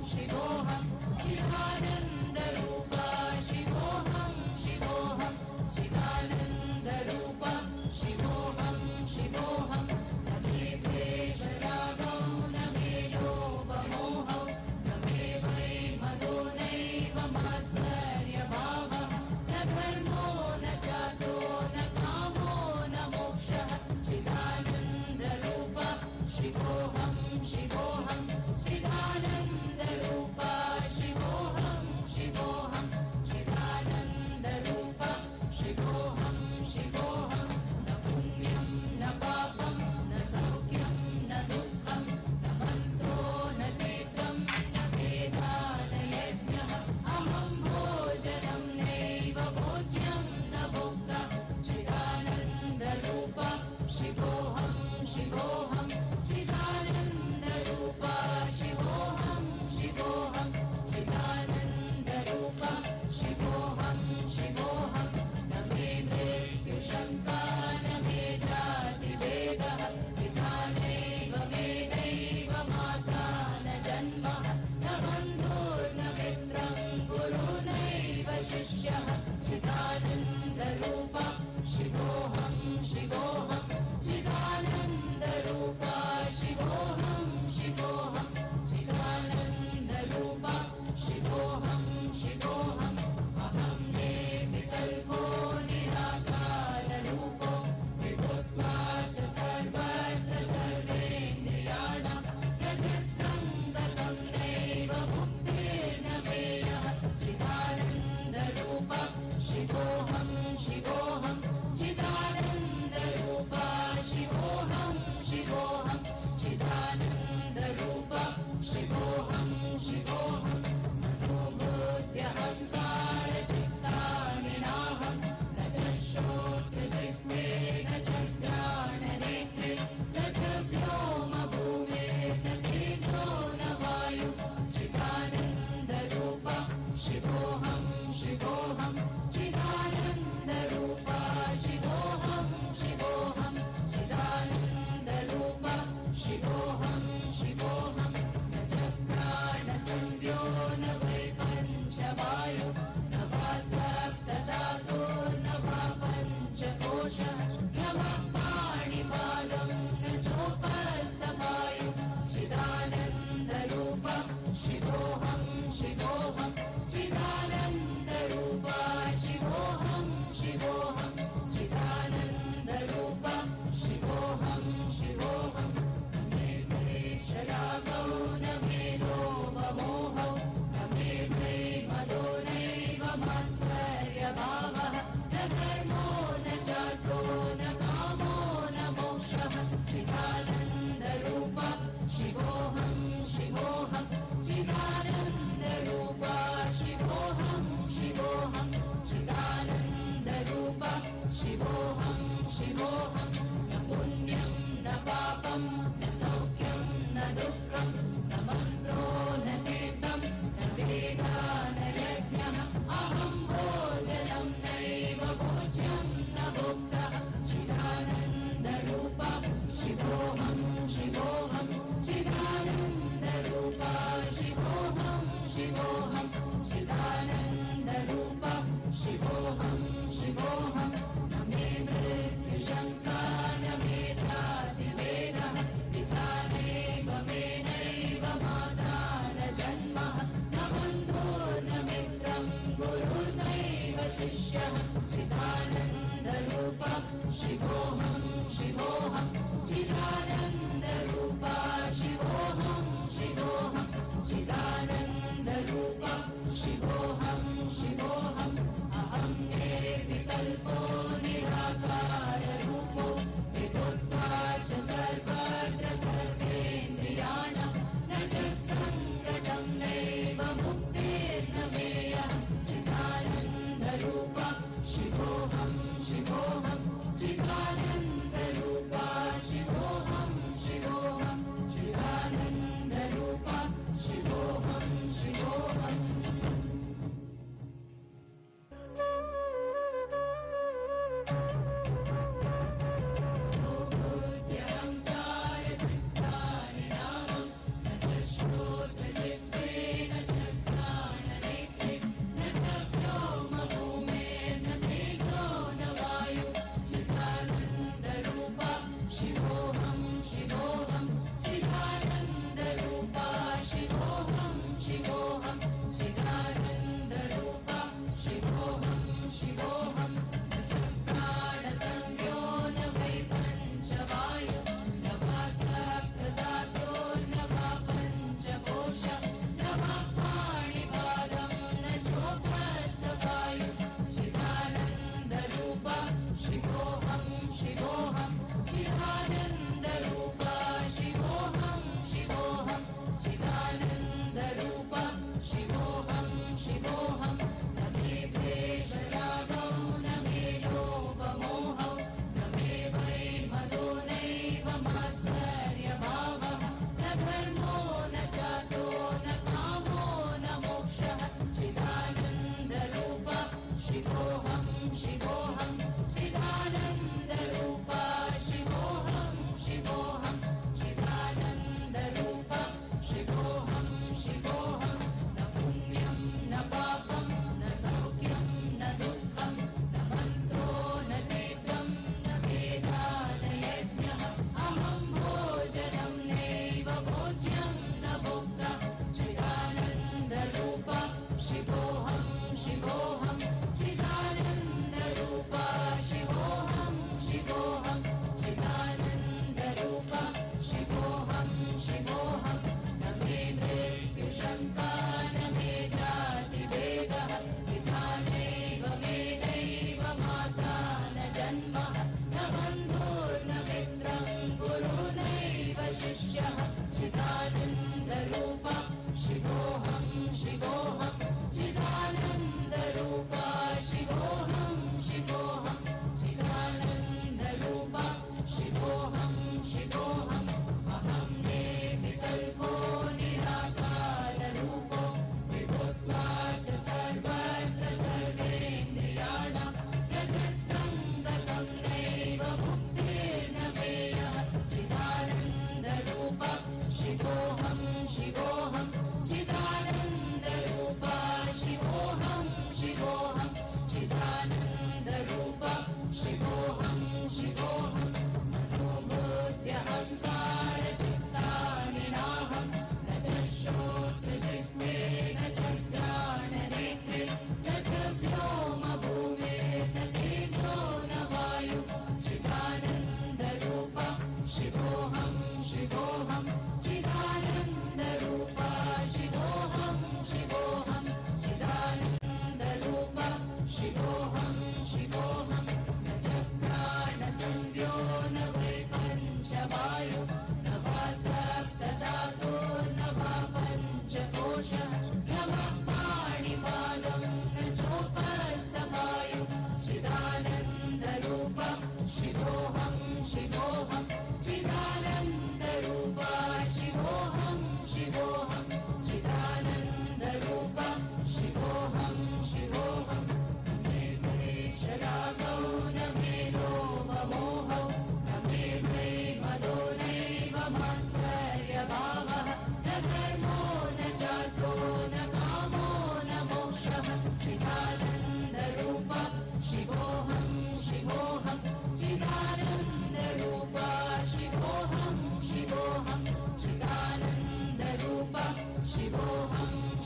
शिवोऽहं चिदानन्दरूपा शिवोऽहं शिवोऽहं चिदानन्दरूपा शिवोऽहं शिवोऽहं न मे द्वेषरागौ न मे लोभमोहौ न मे भयमदो नैव मात्सर्यभावः न धर्मो न जातो न कामो न मोक्षः चिदानन्दरूपा शिवोऽहं शिवोऽहं चिदानन्दरूपा शिवोऽहं शिवोऽहं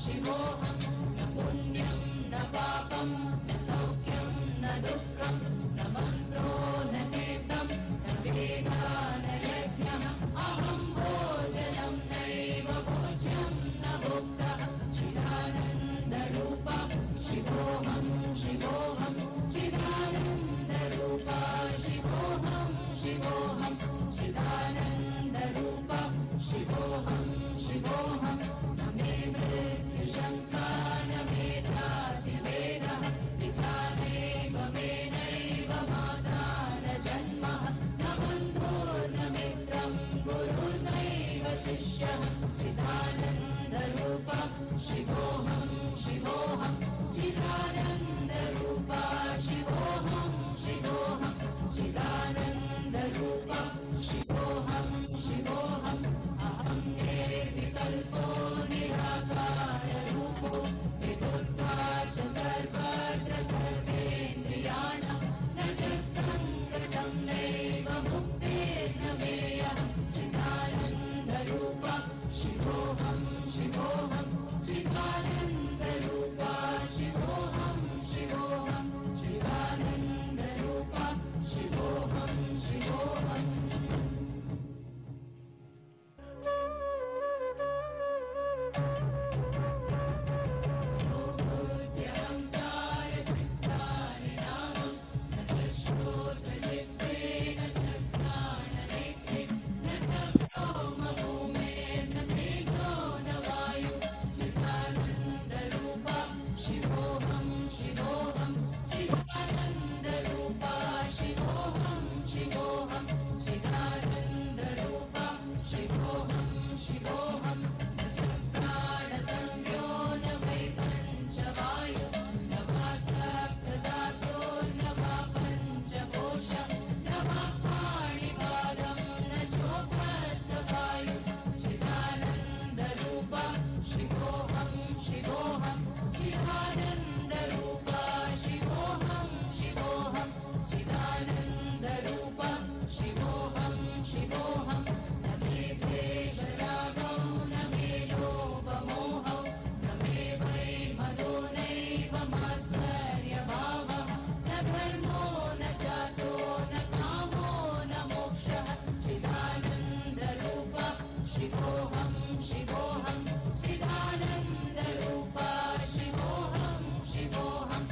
शिवोऽहं न पुण्यं न पापं न सौख्यं न दुःखं न मन्त्रो न तीर्थं न वेदा न यज्ञः अहं भोजनं नैव भोज्यं न भुक्तः चिदानन्दरूपा शिवोऽहं शिवोऽहं चिदानन्दरूपा शिवोऽहं शिवोऽहं चिदानन्दरूपा शिवोऽहं शिवोऽहं न मे मृत्युशङ्का न मे जातिभेदः पिता नैव मे नैव माता न जन्मः न बन्धुर्न मित्रं गुरुर्नैव शिष्यः चिदानन्दरूपा शिवोऽहं शिवोऽहं चिदानन्दरूपा शिवोऽहं शिवोऽहं चिदानन्दरूपा शिवोऽहं शिवोऽहम् अहं निर्विकल्पो निराकाररूपो विभुत्वा च सर्वत्र सर्वेन्द्रियाणां न च सङ्गतं नैव मुक्तिर्न मेयः चिदानन्दरूपा शिवोऽहं शिवोऽहं चिदानन्दरूपा शिवोऽहं शिवोऽहं चिदानन्दरूपा शिवोऽहं शिवोऽहम् बुद्ध्यहङ्कारचित्तानि नामं न च श्रोत्रजिह्वे न च घ्राणनेत्रे न च व्योमभूमेर्न तेजो न वायु चिदानन्दरूपा शिवोऽहं शिवोऽहं चिदानन्दरूपा शिवोऽहं शिवोऽहं चिदानन्दरूपा शिवोऽहं शिवोऽहं न च प्राणसंज्ञो न वै पञ्चवायु न वा सप्तधातुर्न वा पञ्चकोशः न वा पाणिपादं न चोपस्थवायु चिदानन्दरूपा शिवोऽहं शिवोऽहं चिदानन्दरूपा शिवोऽहं शिवोऽहं चिदानन्दरूपा शिवोऽहं शिवोऽहं न मे द्वेषरागौ न मे लोभमोहौ न मे वैमनो नैव मात्सर्यभावः न धर्मो न जातो न कामो न मोक्षः चिदानन्दरूपा शिवोऽहं शिवोऽहं चिदानन्दरूपा शिवोऽहं शिवोऽहं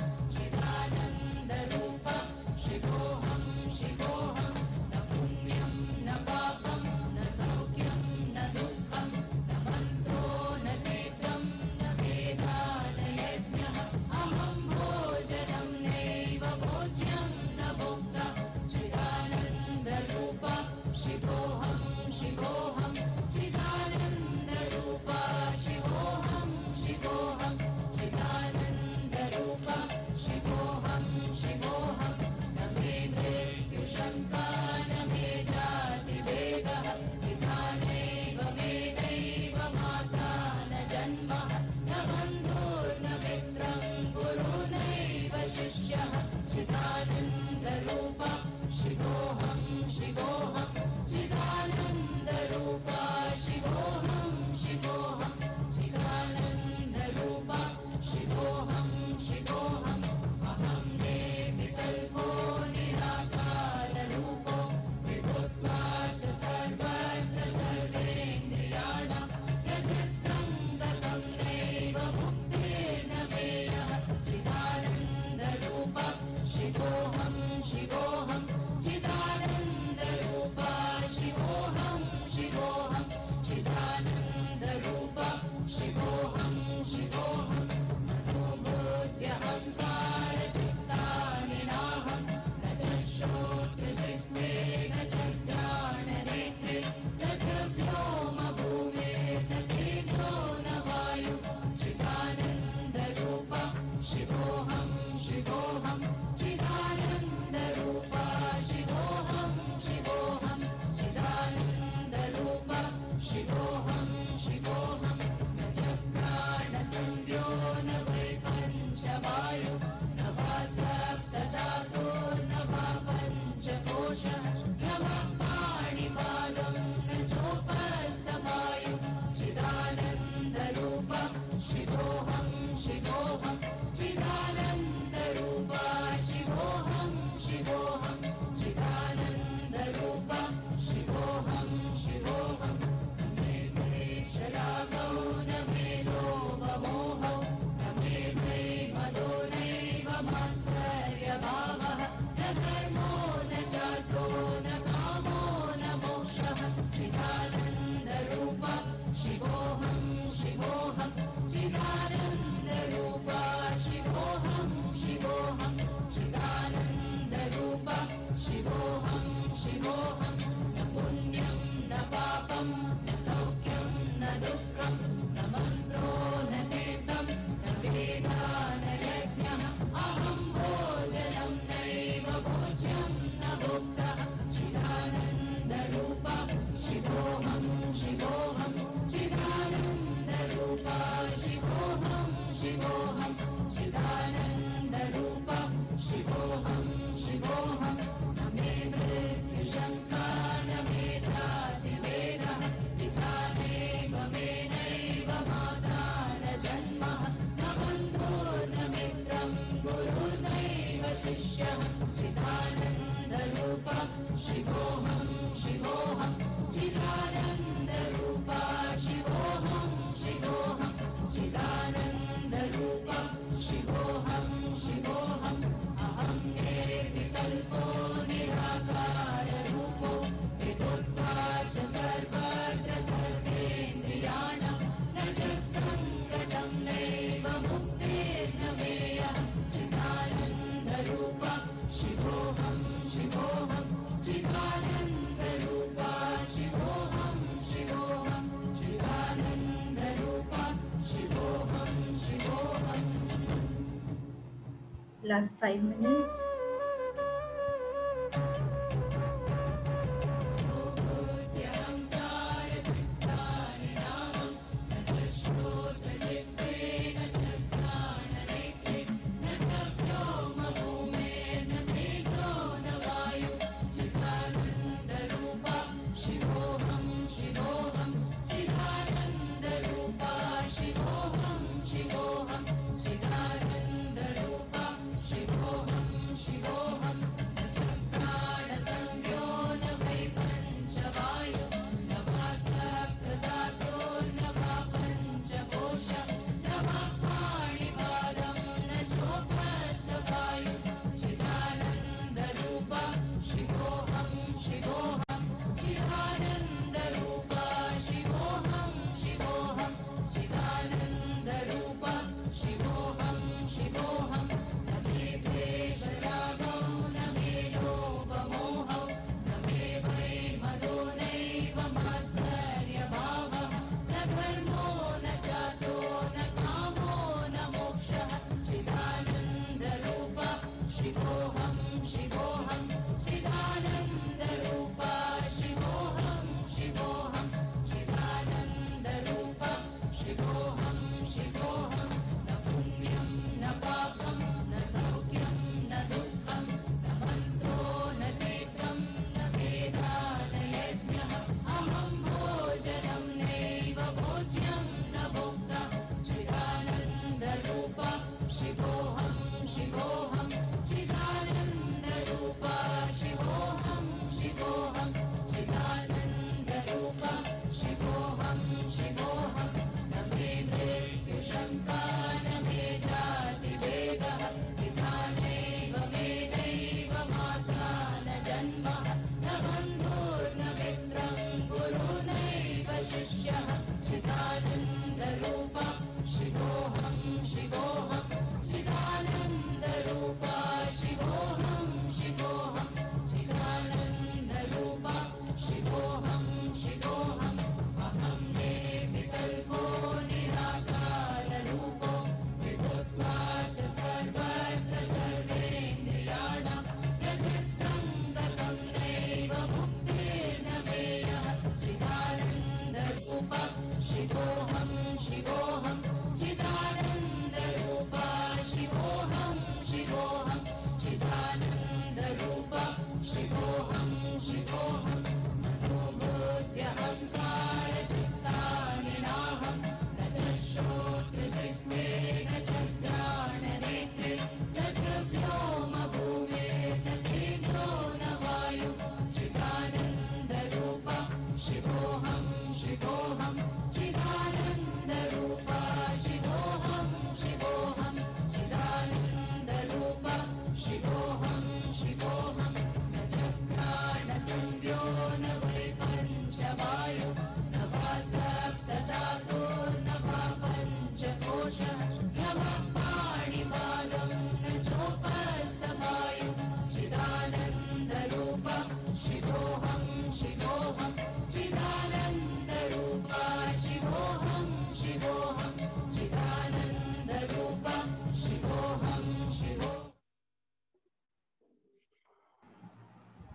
Last 5 minutes.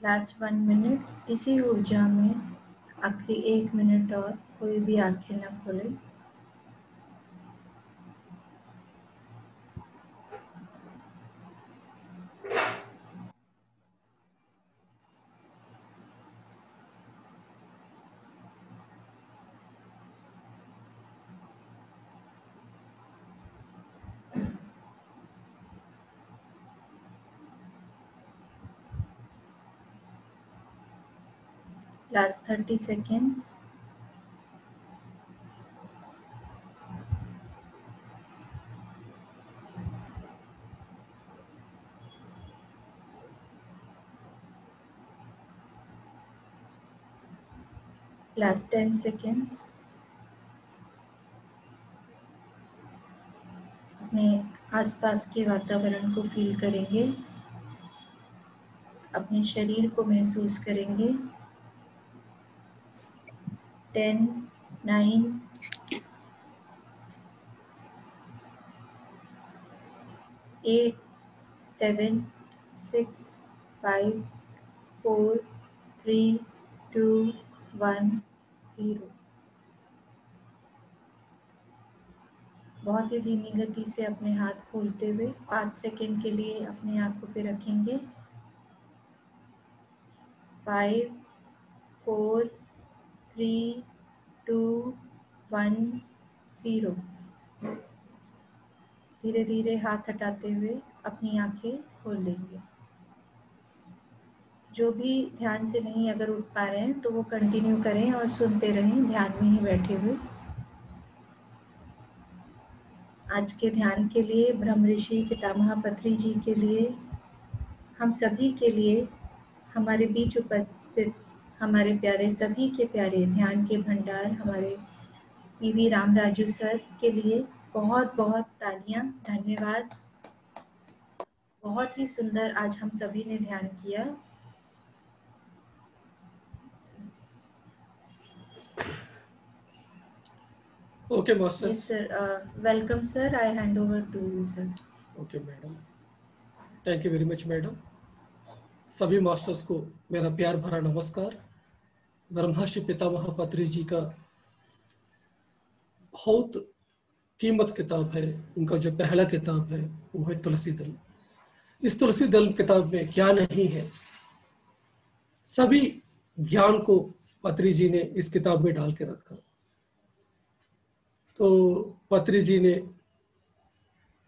Last 1 minute. इसी ऊर्जा में आखिरी 1 मिनट और कोई भी आंखें न खोले। Last 30 seconds. Last 10 seconds. अपने आसपास के वातावरण को फील करेंगे, अपने शरीर को महसूस करेंगे। 10, 9, 8, 7, 6, 5, 4, 3, 2, 1, 0। बहुत ही धीमी गति से अपने हाथ खोलते हुए 5 सेकंड के लिए अपने आंखों पे रखेंगे। 5, 4, 3, 2, 1, 0। धीरे धीरे हाथ हटाते हुए अपनी आंखें खोल लेंगे। जो भी ध्यान से नहीं अगर उठ पा रहे हैं तो वो कंटिन्यू करें और सुनते रहें ध्यान में ही बैठे हुए। आज के ध्यान के लिए ब्रह्म ऋषि पितामह पत्री जी के लिए, हम सभी के लिए, हमारे बीच उपस्थित हमारे प्यारे सभी के प्यारे ध्यान के भंडार हमारे पीवी रामराजू सर के लिए बहुत बहुत तालियां। धन्यवाद। बहुत ही सुंदर आज हम सभी ने ध्यान किया। Okay, masters. Yes, sir. Welcome, sir. I hand over to you, sir. Okay, madam. Thank you very much, madam. सभी मास्टर्स को मेरा प्यार भरा नमस्कार। ब्रह्मर्षि पितामह पत्री जी का बहुत कीमत किताब है, उनका जो पहला किताब है वो है तुलसी दल। इस तुलसी दल किताब में क्या नहीं है, सभी ज्ञान को पत्री जी ने इस किताब में डाल के रखा। तो पत्री जी ने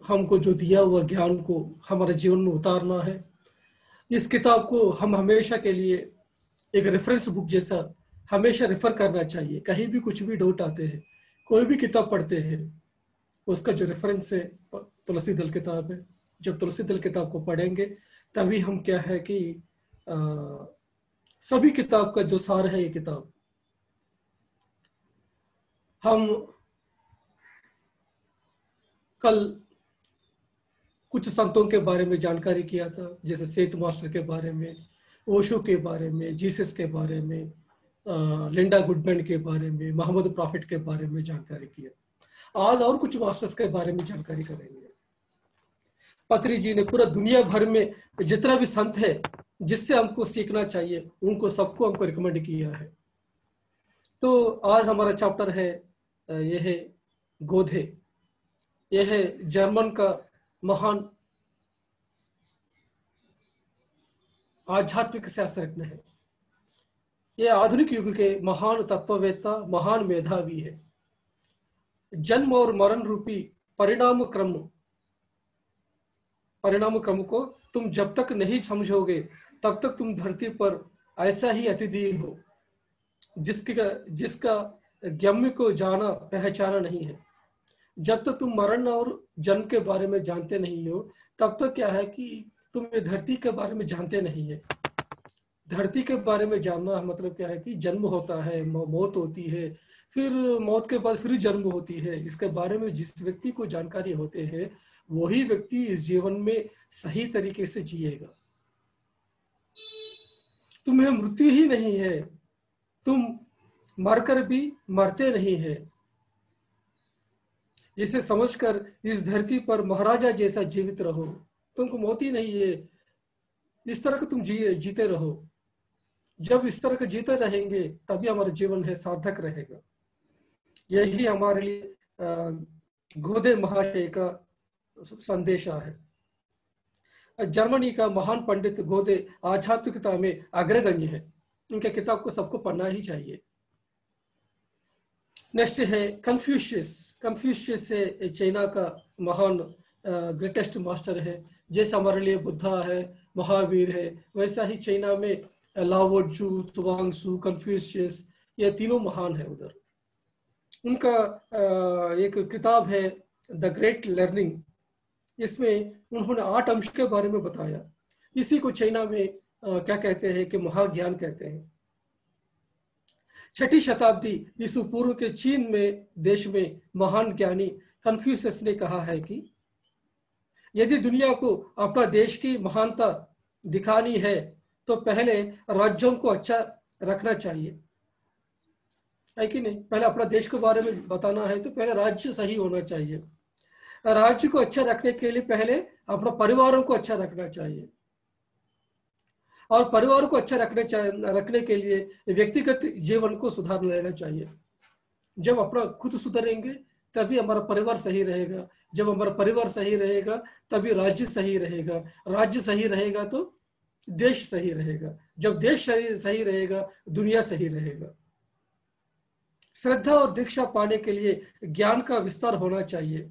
हमको जो दिया हुआ ज्ञान को हमारे जीवन में उतारना है। इस किताब को हम हमेशा के लिए एक रेफरेंस बुक जैसा हमेशा रेफर करना चाहिए। कहीं भी कुछ भी डाउट आते हैं, कोई भी किताब पढ़ते हैं, उसका जो रेफरेंस है तुलसी दल किताब है। जब तुलसी दल किताब को पढ़ेंगे तभी हम क्या है कि सभी किताब का जो सार है ये किताब। हम कल कुछ संतों के बारे में जानकारी किया था, जैसे सेठ मास्टर के बारे में, ओशो के बारे में, जीसस के बारे में, लिंडा गुडमैन के बारे में, मोहम्मद प्रॉफिट के बारे में जानकारी किया। आज और कुछ मास्टर्स के बारे में जानकारी करेंगे। पत्री जी ने पूरा दुनिया भर में जितना भी संत है जिससे हमको सीखना चाहिए उनको सबको हमको रिकमेंड किया है। तो आज हमारा चैप्टर है यह है गोधे। यह है जर्मन का महान आध्यात्मिक शास्त्रज्ञ है। यह आधुनिक युग के महान तत्ववेत्ता, महान मेधावी है। जन्म और मरण रूपी परिणाम क्रम को तुम जब तक नहीं समझोगे तब तक तुम धरती पर ऐसा ही अतिथि हो जिसका गम्य को जाना पहचाना नहीं है। जब तक तुम मरण और जन्म के बारे में जानते नहीं हो तब तक क्या है कि तुम ये धरती के बारे में जानते नहीं है। धरती के बारे में जानना मतलब क्या है कि जन्म होता है, मौत होती है, फिर मौत के बाद फिर जन्म होती है। इसके बारे में जिस व्यक्ति को जानकारी होते हैं वही व्यक्ति इस जीवन में सही तरीके से जिएगा। तुम्हें मृत्यु ही नहीं है, तुम मरकर भी मरते नहीं है। इसे समझकर इस धरती पर महाराजा जैसा जीवित रहो। तुमको मौत ही नहीं है, इस तरह का तुम जीते रहो। जब इस तरह का जीते रहेंगे तभी हमारा जीवन है सार्थक रहेगा। यही हमारे लिए गोधे महाशय का संदेशा है। जर्मनी का महान पंडित गोधे आध्यात्मिकता में अग्रगण्य है। उनके किताब को सबको पढ़ना ही चाहिए। नेक्स्ट है कन्फ्यूशियस। कन्फ्यूशियस है चाइना का महान ग्रेटेस्ट मास्टर है। जैसे हमारे लिए बुद्धा है, महावीर है, वैसा ही चाइना में लाओ त्सु, त्सुवांग-त्सु, कन्फ्यूशियस, ये तीनों महान है उधर। उनका एक किताब है द ग्रेट लर्निंग। इसमें उन्होंने 8 अंश के बारे में बताया। इसी को चाइना में क्या कहते हैं कि महाज्ञान कहते हैं। 6ठी शताब्दी ईसु पूर्व के चीन में देश में महान ज्ञानी कन्फ्यूशियस ने कहा है कि यदि दुनिया को अपना देश की महानता दिखानी है तो पहले राज्यों को अच्छा रखना चाहिए, है कि नहीं। पहले अपना देश के बारे में बताना है तो पहले राज्य सही होना चाहिए। राज्य को अच्छा रखने के लिए पहले अपना परिवारों को अच्छा रखना चाहिए, और परिवार को अच्छा रखने के लिए व्यक्तिगत जीवन को सुधार लेना चाहिए। जब अपना खुद सुधरेंगे तभी हमारा परिवार सही रहेगा, जब हमारा परिवार सही रहेगा तभी राज्य सही रहेगा, राज्य सही रहेगा तो देश सही रहेगा, जब देश सही रहेगा दुनिया सही रहेगा। श्रद्धा और दीक्षा पाने के लिए ज्ञान का विस्तार होना चाहिए।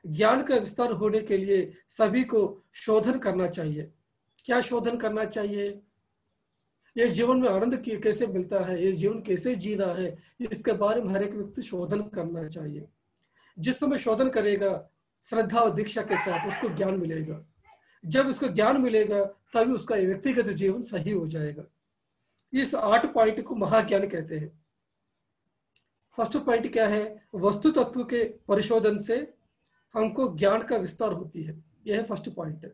ज्ञान का विस्तार होने के लिए सभी को शोधन करना चाहिए। क्या शोधन करना चाहिए? ये जीवन में आनंद कैसे मिलता है, ये जीवन कैसे जीना है, इसके बारे में हर एक व्यक्ति शोधन करना चाहिए। जिस समय शोधन करेगा श्रद्धा और दीक्षा के साथ, उसको ज्ञान मिलेगा। जब उसको ज्ञान मिलेगा तभी उसका व्यक्तिगत जीवन सही हो जाएगा। इस 8 पॉइंट को महाज्ञान कहते हैं। फर्स्ट पॉइंट क्या है? वस्तु तत्व के परिशोधन से हमको ज्ञान का विस्तार होती है, यह फर्स्ट पॉइंट है।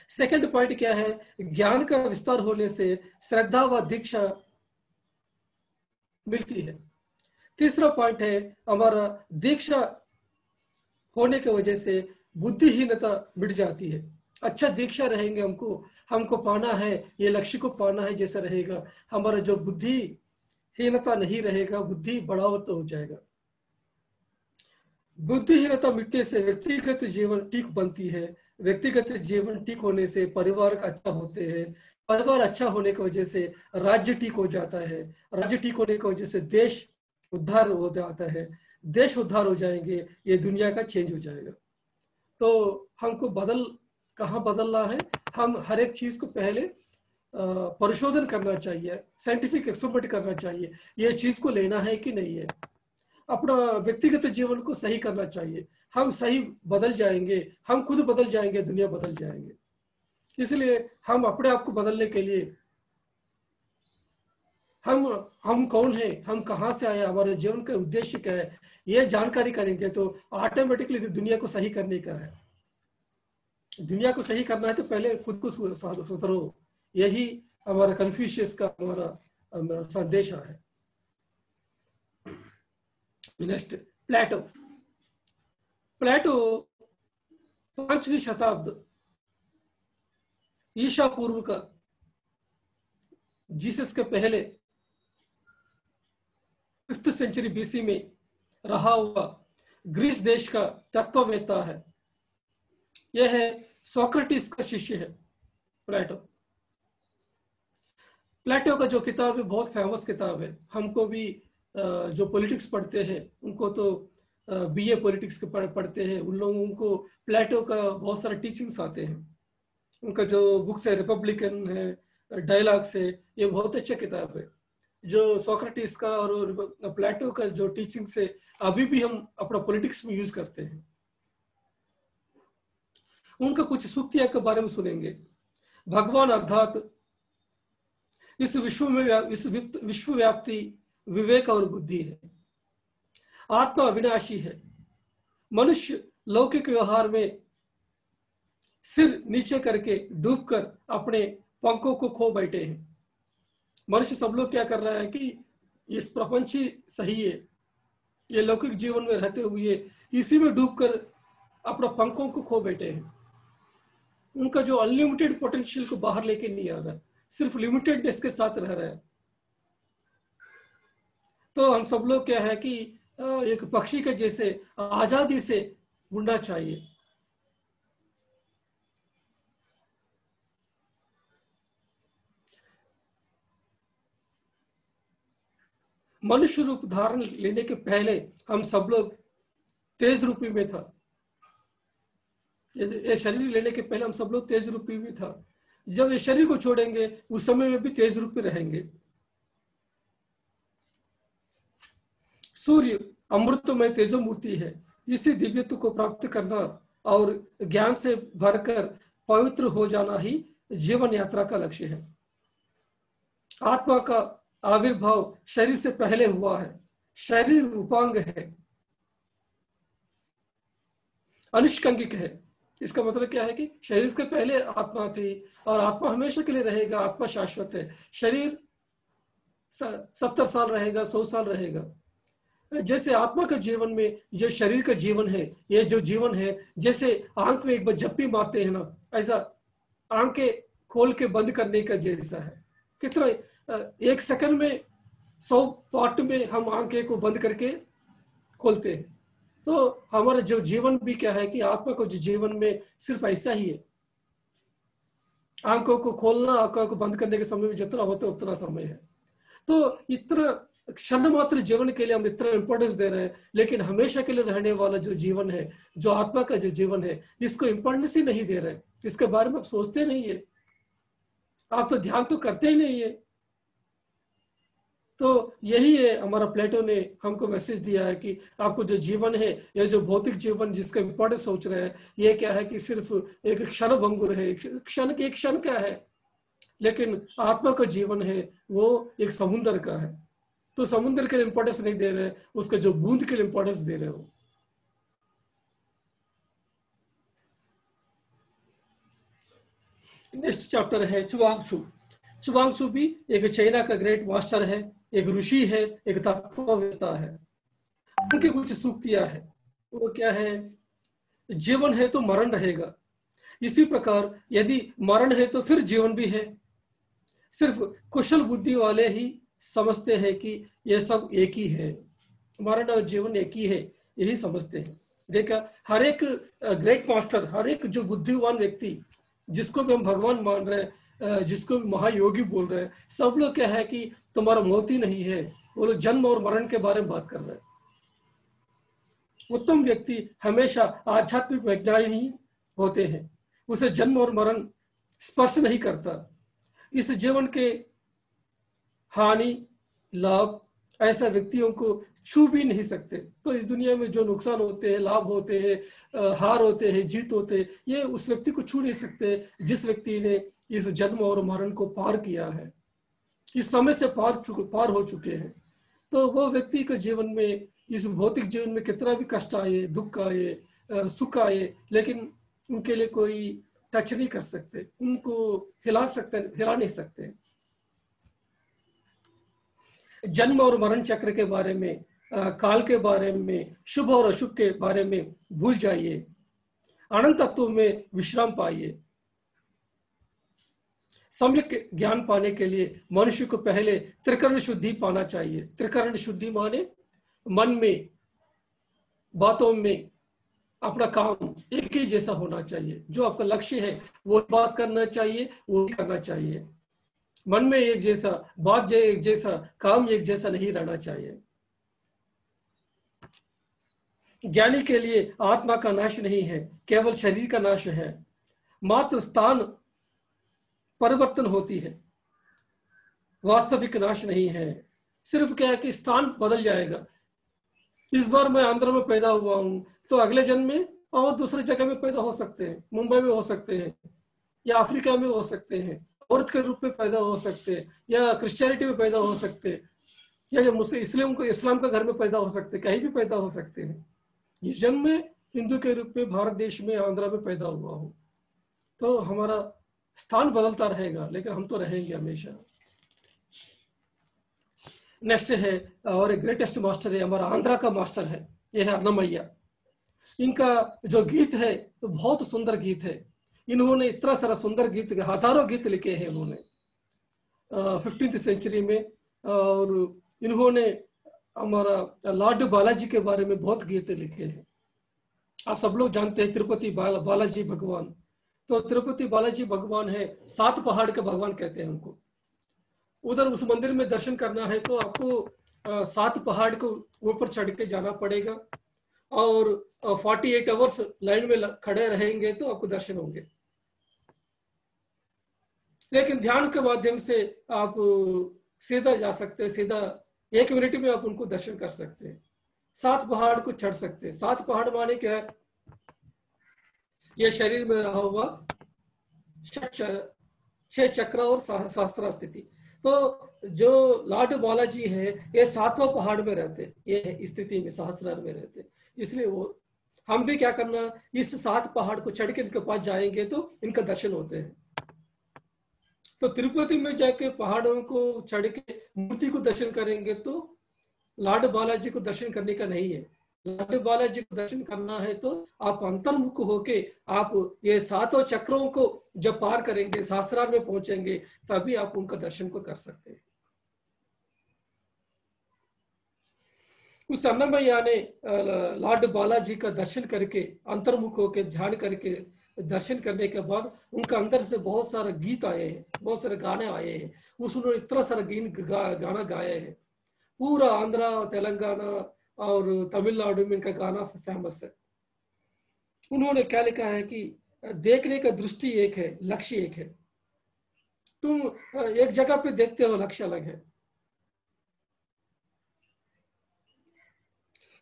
सेकंड पॉइंट क्या है? ज्ञान का विस्तार होने से श्रद्धा व दीक्षा मिलती है। तीसरा पॉइंट है हमारा दीक्षा होने की वजह से बुद्धिहीनता मिट जाती है। अच्छा दीक्षा रहेंगे, हमको पाना है, ये लक्ष्य को पाना है जैसा रहेगा, हमारा जो बुद्धिहीनता नहीं रहेगा, बुद्धि बढ़ावत हो जाएगा। बुद्धिहीनता मिटने से व्यक्तिगत जीवन ठीक बनती है। व्यक्तिगत जीवन ठीक होने से परिवार अच्छा होते हैं। परिवार अच्छा होने की वजह से राज्य ठीक हो जाता है। राज्य ठीक होने की वजह से देश उद्धार हो जाता है। देश उद्धार हो जाएंगे, ये दुनिया का चेंज हो जाएगा। तो हमको कहाँ बदलना है? हम हर एक चीज को पहले परिशोधन करना चाहिए, साइंटिफिक एक्सपेरिमेंट करना चाहिए, ये चीज को लेना है कि नहीं है। अपना व्यक्तिगत जीवन को सही करना चाहिए। हम सही बदल जाएंगे, हम खुद बदल जाएंगे, दुनिया बदल जाएंगे। इसलिए हम अपने आप को बदलने के लिए हम कौन है, हम कहाँ से आए, हमारे जीवन का उद्देश्य क्या है, ये जानकारी करेंगे तो ऑटोमेटिकली दुनिया को सही करने का है। दुनिया को सही करना है तो पहले खुद को सुधरो। यही हमारा कन्फ्यूशियस का हमारा संदेश है। नेक्स्ट, प्लेटो। 5वीं शताब्दी ईसा पूर्व का, जीसस के पहले 5th सेंचुरी BC में रहा हुआ ग्रीस देश का तत्ववेत्ता है। यह है सोक्रेटिस का शिष्य है प्लेटो। प्लेटो का जो किताब है बहुत फेमस किताब है। हमको भी जो पॉलिटिक्स पढ़ते हैं उनको तो BA पॉलिटिक्स के पढ़ते हैं, उन लोगों को प्लेटो का बहुत सारे टीचिंग्स आते हैं। उनका जो बुक्स है रिपब्लिकन है, डायलॉग्स है, ये बहुत अच्छा किताब है। जो सोक्रेटिस का और प्लेटो का जो टीचिंग्स है अभी भी हम अपना पॉलिटिक्स में यूज करते हैं। उनका कुछ सूक्तियां के बारे में सुनेंगे। भगवान अर्थात इस विश्वव्याप्ति विवेक और बुद्धि है। आत्मा अविनाशी है। मनुष्य लौकिक व्यवहार में सिर नीचे करके डूबकर अपने पंखों को खो बैठे हैं। मनुष्य सब लोग क्या कर रहा है कि इस प्रपंच ही सही है, ये लौकिक जीवन में रहते हुए इसी में डूबकर अपना पंखों को खो बैठे हैं। उनका जो अनलिमिटेड पोटेंशियल को बाहर लेके नहीं आ रहा, सिर्फ लिमिटेडनेस के साथ रह रहा है। तो हम सब लोग क्या है कि एक पक्षी के जैसे आजादी से उड़ना चाहिए। मनुष्य रूप धारण लेने के पहले हम सब लोग तेज रूपी में था। ये शरीर लेने के पहले हम सब लोग तेज रूपी में था। जब ये शरीर को छोड़ेंगे उस समय में भी तेज रूपी रहेंगे। सूर्य अमृतमय तेजो मूर्ति है। इसी दिव्यत्व को प्राप्त करना और ज्ञान से भरकर पवित्र हो जाना ही जीवन यात्रा का लक्ष्य है। आत्मा का आविर्भाव शरीर से पहले हुआ है। शरीर उपांग है, अनुष्कंगिक है। इसका मतलब क्या है कि शरीर के पहले आत्मा थी और आत्मा हमेशा के लिए रहेगा। आत्मा शाश्वत है। शरीर 70 साल रहेगा, 100 साल रहेगा। जैसे आत्मा का जीवन में जो शरीर का जीवन है, ये जो जीवन है, जैसे आंख में एक बार जप्पी मारते हैं ना, ऐसा आंखें खोल के बंद करने का जैसा है। कितना 1 सेकंड में 100 पार्ट में हम आंखें को बंद करके खोलते हैं। तो हमारा जो जीवन भी क्या है कि आत्मा को जो जीवन में सिर्फ ऐसा ही है। आंखों को खोलना, आंखों को बंद करने के समय में जितना होता है उतना समय है। तो इतना क्षण मात्र जीवन के लिए हम इतना इंपॉर्टेंस दे रहे हैं, लेकिन हमेशा के लिए रहने वाला जो जीवन है, जो आत्मा का जो जीवन है, इसको इंपॉर्टेंस ही नहीं दे रहे। इसके बारे में आप सोचते नहीं है, आप तो ध्यान तो करते ही नहीं है। तो यही है हमारा प्लेटो ने हमको मैसेज दिया है कि आपको जो जीवन है, ये जो भौतिक जीवन जिसका इंपॉर्टेंस सोच रहे हैं, ये क्या है कि सिर्फ एक क्षण भंगुर है, एक क्षण क्या है। लेकिन आत्मा का जीवन है वो एक समुद्र का है। तो समुद्र के लिए इंपॉर्टेंस नहीं दे रहे, उसके जो बूंद के लिए इंपॉर्टेंस दे रहे हो। नेक्स्ट चैप्टर है चुवांगशु। चुवांगशु भी एक चाइना का ग्रेट मास्टर है, एक ऋषि है, एक तत्ववेत्ता है। उनकी कुछ सूक्तियां है, वो क्या है, जीवन है तो मरण रहेगा, इसी प्रकार यदि मरण है तो फिर जीवन भी है। सिर्फ कुशल बुद्धि वाले ही समझते हैं कि यह सब एक ही है, मरण और जीवन एक ही है, यही समझते हैं। देखा, हर एक ग्रेट मास्टर, हर एक जो बुद्धिमान व्यक्ति, जिसको भी हम भगवान मान रहे हैं, जिसको भी महायोगी बोल रहे हैं, सब लोग क्या है कि तुम्हारा मौत ही नहीं है, वो लोग जन्म और मरण के बारे में बात कर रहे हैं। उत्तम व्यक्ति हमेशा आध्यात्मिक वैज्ञानिक ही होते हैं, उसे जन्म और मरण स्पर्श नहीं करता। इस जीवन के हानि लाभ ऐसा व्यक्तियों को छू भी नहीं सकते। तो इस दुनिया में जो नुकसान होते हैं, लाभ होते हैं, हार होते हैं, जीत होते हैं, ये उस व्यक्ति को छू नहीं सकते जिस व्यक्ति ने इस जन्म और मरण को पार किया है, इस समय से पार हो चुके हैं। तो वो व्यक्ति के जीवन में, इस भौतिक जीवन में कितना भी कष्ट आए, दुख आए, सुख आए, लेकिन उनके लिए कोई टच नहीं कर सकते, उनको हिला नहीं सकते। जन्म और मरण चक्र के बारे में, काल के बारे में, शुभ और अशुभ के बारे में भूल जाइए, अनंत तत्व में विश्राम पाइए। सम्यक ज्ञान पाने के लिए मनुष्य को पहले त्रिकरण शुद्धि पाना चाहिए। त्रिकरण शुद्धि माने मन में, बातों में, अपना काम एक ही जैसा होना चाहिए। जो आपका लक्ष्य है वो बात करना चाहिए, वो करना चाहिए। मन में एक जैसा, बात एक जैसा, काम एक जैसा नहीं रहना चाहिए। ज्ञानी के लिए आत्मा का नाश नहीं है, केवल शरीर का नाश है। मात्र स्थान परिवर्तन होती है, वास्तविक नाश नहीं है। सिर्फ क्या है कि स्थान बदल जाएगा। इस बार मैं आंध्र में पैदा हुआ हूं, तो अगले जन्म में और दूसरी जगह में पैदा हो सकते हैं, मुंबई में हो सकते हैं, या अफ्रीका में हो सकते हैं, औरत के रूप में पैदा हो सकते हैं, या क्रिश्चियनिटी में पैदा हो सकते हैं, या मुस्लिम को इस्लाम का घर में पैदा हो सकते हैं, कहीं भी पैदा हो सकते हैं। इस जन्म में हिंदू के रूप में भारत देश में, आंध्रा में पैदा हुआ हूँ, तो हमारा स्थान बदलता रहेगा, लेकिन हम तो रहेंगे हमेशा। नेक्स्ट है, और एक ग्रेटेस्ट मास्टर है, हमारा आंध्रा का मास्टर है, ये है अन्नमैया। इनका जो गीत है तो बहुत सुंदर गीत है। इन्होंने इतना सारा सुंदर गीत, हजारों गीत लिखे हैं उन्होंने 15वीं सेंचुरी में। और इन्होंने हमारा लॉर्ड बालाजी के बारे में बहुत गीत लिखे हैं। आप सब लोग जानते हैं तिरुपति बालाजी भगवान। तो तिरुपति बालाजी भगवान है, 7 पहाड़ के भगवान कहते हैं उनको। उधर उस मंदिर में दर्शन करना है तो आपको 7 पहाड़ को ऊपर चढ़ के जाना पड़ेगा, और 48 आवर्स लाइन में खड़े रहेंगे तो आपको दर्शन होंगे। लेकिन ध्यान के माध्यम से आप सीधा जा सकते हैं, सीधा 1 मिनट में आप उनको दर्शन कर सकते हैं। 7 पहाड़ को चढ़ सकते हैं। 7 पहाड़ माने क्या है, ये शरीर में रहा हुआ 6 चक्र और सहस्त्र स्थिति। तो जो लॉर्ड बालाजी है ये 7वां पहाड़ में रहते, ये स्थिति में सहस्रार में रहते। इसलिए वो हम भी क्या करना, इस 7 पहाड़ को चढ़ के इनके पास जाएंगे तो इनका दर्शन होते हैं। तो तिरुपति में जाके पहाड़ों को चढ़ के मूर्ति को दर्शन करेंगे तो लॉर्ड बालाजी को दर्शन करने का नहीं है। लॉर्ड बालाजी को दर्शन करना है तो आप अंतर्मुख होके आप ये सातों चक्रों को जब पार करेंगे, सहस्रार में पहुंचेंगे, तभी आप उनका दर्शन को कर सकते हैं। उस अन्नमैया ने लॉर्ड बालाजी का दर्शन करके, अंतर्मुख होकर ध्यान करके दर्शन करने के बाद उनका अंदर से बहुत सारे गीत आए हैं, बहुत सारे गाने आए हैं। उन्होंने इतना सारा गाना गाया है। पूरा आंध्रा, तेलंगाना और तमिलनाडु में इनका गाना फेमस है। उन्होंने क्या लिखा है कि देखने का दृष्टि एक है, लक्ष्य एक है। तुम एक जगह पे देखते हो, लक्ष्य अलग है।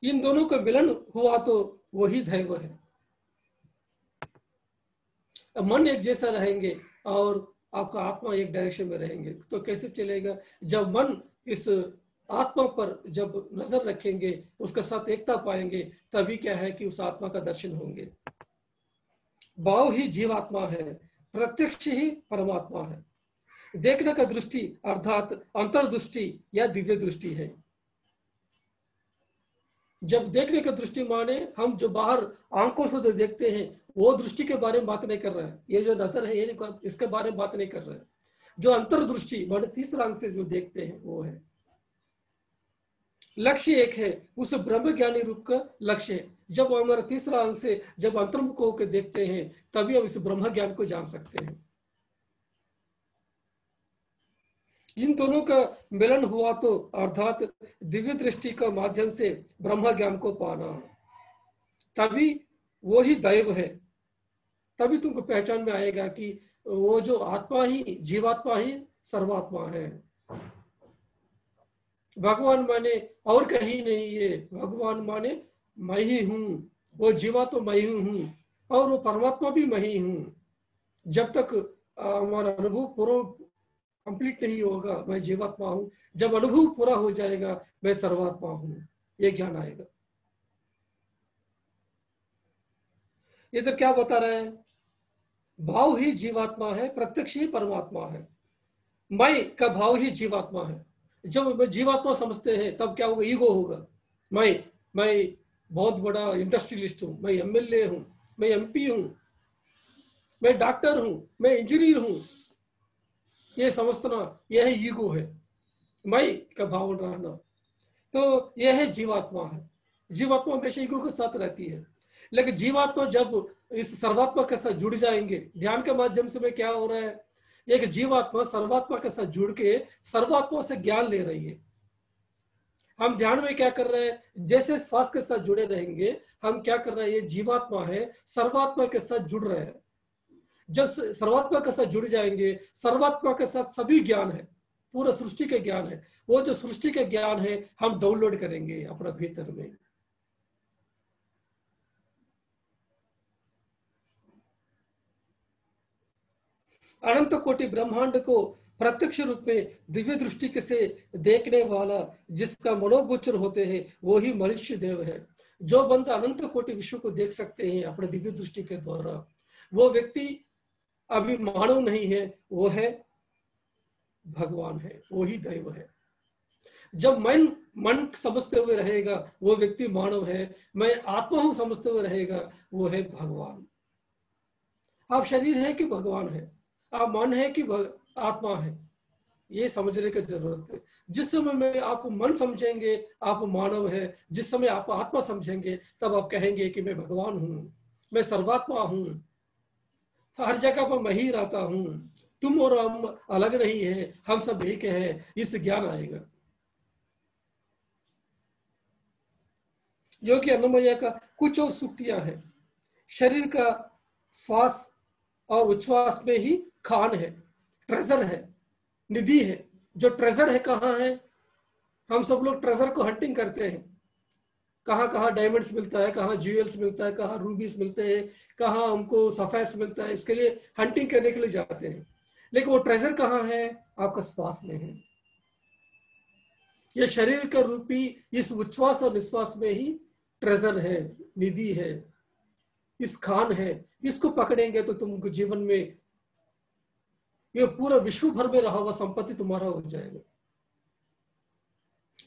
इन दोनों का मिलन हुआ तो वही दैव है। मन एक जैसा रहेंगे और आपका आत्मा एक डायरेक्शन में रहेंगे तो कैसे चलेगा? जब मन इस आत्मा पर जब नजर रखेंगे, उसके साथ एकता पाएंगे, तभी क्या है कि उस आत्मा का दर्शन होंगे। भाव ही जीवात्मा है, प्रत्यक्ष ही परमात्मा है। देखने का दृष्टि अर्थात अंतर्दृष्टि या दिव्य दृष्टि है। जब देखने का दृष्टि माने हम जो बाहर आंखों से देखते हैं वो दृष्टि के बारे में बात नहीं कर रहा है। ये जो नजर है ये इसके बारे में बात नहीं कर रहा है। जो अंतर्दृष्टि माने तीसरा आंख से जो देखते हैं वो है। लक्ष्य एक है, उस ब्रह्म ज्ञानी रूप का लक्ष्य है। जब हमारा तीसरा अंग से जब अंतर्मुख होकर देखते हैं तभी हम इस ब्रह्म ज्ञान को जान सकते हैं। इन दोनों का मिलन हुआ तो अर्थात दिव्य दृष्टि का माध्यम से ब्रह्म ज्ञान को पाना, तभी वो ही दैव है। तभी तुमको पहचान में आएगा कि वो जो आत्मा ही, जीवात्मा ही सर्वात्मा है। भगवान माने और कहीं नहीं है, भगवान माने मैं ही हूं। वो जीवा तो मैं ही हूं और वो परमात्मा भी मैं ही हूं। जब तक हमारा अनुभव पूरा कंप्लीट नहीं होगा मैं जीवात्मा हूं, जब अनुभव पूरा हो जाएगा मैं सर्वात्मा हूं, ये ज्ञान आएगा। इधर क्या बता रहे हैं? भाव ही जीवात्मा है, प्रत्यक्ष ही परमात्मा है। मैं का भाव ही जीवात्मा है। जब जीवात्मा समझते हैं तब क्या होगा? ईगो होगा। मैं बहुत बड़ा इंडस्ट्रियलिस्ट हूं, मैं एमएलए हूं, मैं एमपी हूं, मैं डॉक्टर हूं, मैं इंजीनियर हूं, ये समझना यह ईगो है। मैं का भाव रहना, तो यह है जीवात्मा है। जीवात्मा हमेशा ईगो के साथ रहती है। लेकिन जीवात्मा जब इस सर्वात्मा के साथ जुड़ जाएंगे, ध्यान के माध्यम से क्या हो रहा है? एक जीवात्मा सर्वात्मा के साथ जुड़ के सर्वात्मा से ज्ञान ले रही है। हम ध्यान में क्या कर रहे हैं? जैसे श्वास के साथ जुड़े रहेंगे हम क्या कर रहे हैं? ये जीवात्मा है, सर्वात्मा के साथ जुड़ रहे हैं। जब सर्वात्मा के साथ जुड़ जाएंगे, सर्वात्मा के साथ सभी ज्ञान है, पूरा सृष्टि के ज्ञान है। वो जो सृष्टि के ज्ञान है हम डाउनलोड करेंगे अपना भीतर में। अनंत कोटि ब्रह्मांड को प्रत्यक्ष रूप में दिव्य दृष्टि से देखने वाला जिसका मनोगोचर होते हैं वो ही मनुष्य देव है। जो बंदा अनंत कोटि विश्व को देख सकते हैं अपने दिव्य दृष्टि के द्वारा, वो व्यक्ति अभी मानव नहीं है, वो है भगवान है, वो ही दैव है। जब मन समझते हुए रहेगा वो व्यक्ति मानव है, मैं आत्मा हूं समझते हुए रहेगा वो है भगवान। आप शरीर है कि भगवान है, आप मन है कि आत्मा है, ये समझने की जरूरत है। जिस समय में आप मन समझेंगे आप मानव है, जिस समय आप आत्मा समझेंगे तब आप कहेंगे कि मैं भगवान हूं, मैं सर्वात्मा हूं, हर जगह पर मैं ही रहता हूं, तुम और हम अलग नहीं है, हम सब एक है। इस ज्ञान आएगा। योगी अन्नमैया का कुछ और सूक्तियां हैं। शरीर का श्वास और उच्छ्वास में ही खान है, ट्रेजर है, निधि है। जो ट्रेजर है कहाँ है? हम सब लोग ट्रेजर को हंटिंग करते हैं। कहाँ कहाँ डायमंड्स मिलता है, कहाँ ज्वेल्स मिलता है, कहाँ रूबीज मिलते हैं, कहाँ हमको सफेद मिलता है, इसके लिए हंटिंग करने के लिए जाते हैं। लेकिन वो ट्रेजर कहाँ है? आपका श्वास में है। ये शरीर का रूपी इस उच्छ्वास और निश्वास में ही ट्रेजर है, निधि है, इस खान है। इसको पकड़ेंगे तो तुमको जीवन में ये पूरा विश्व भर में रहा हुआ संपत्ति तुम्हारा हो जाएगा।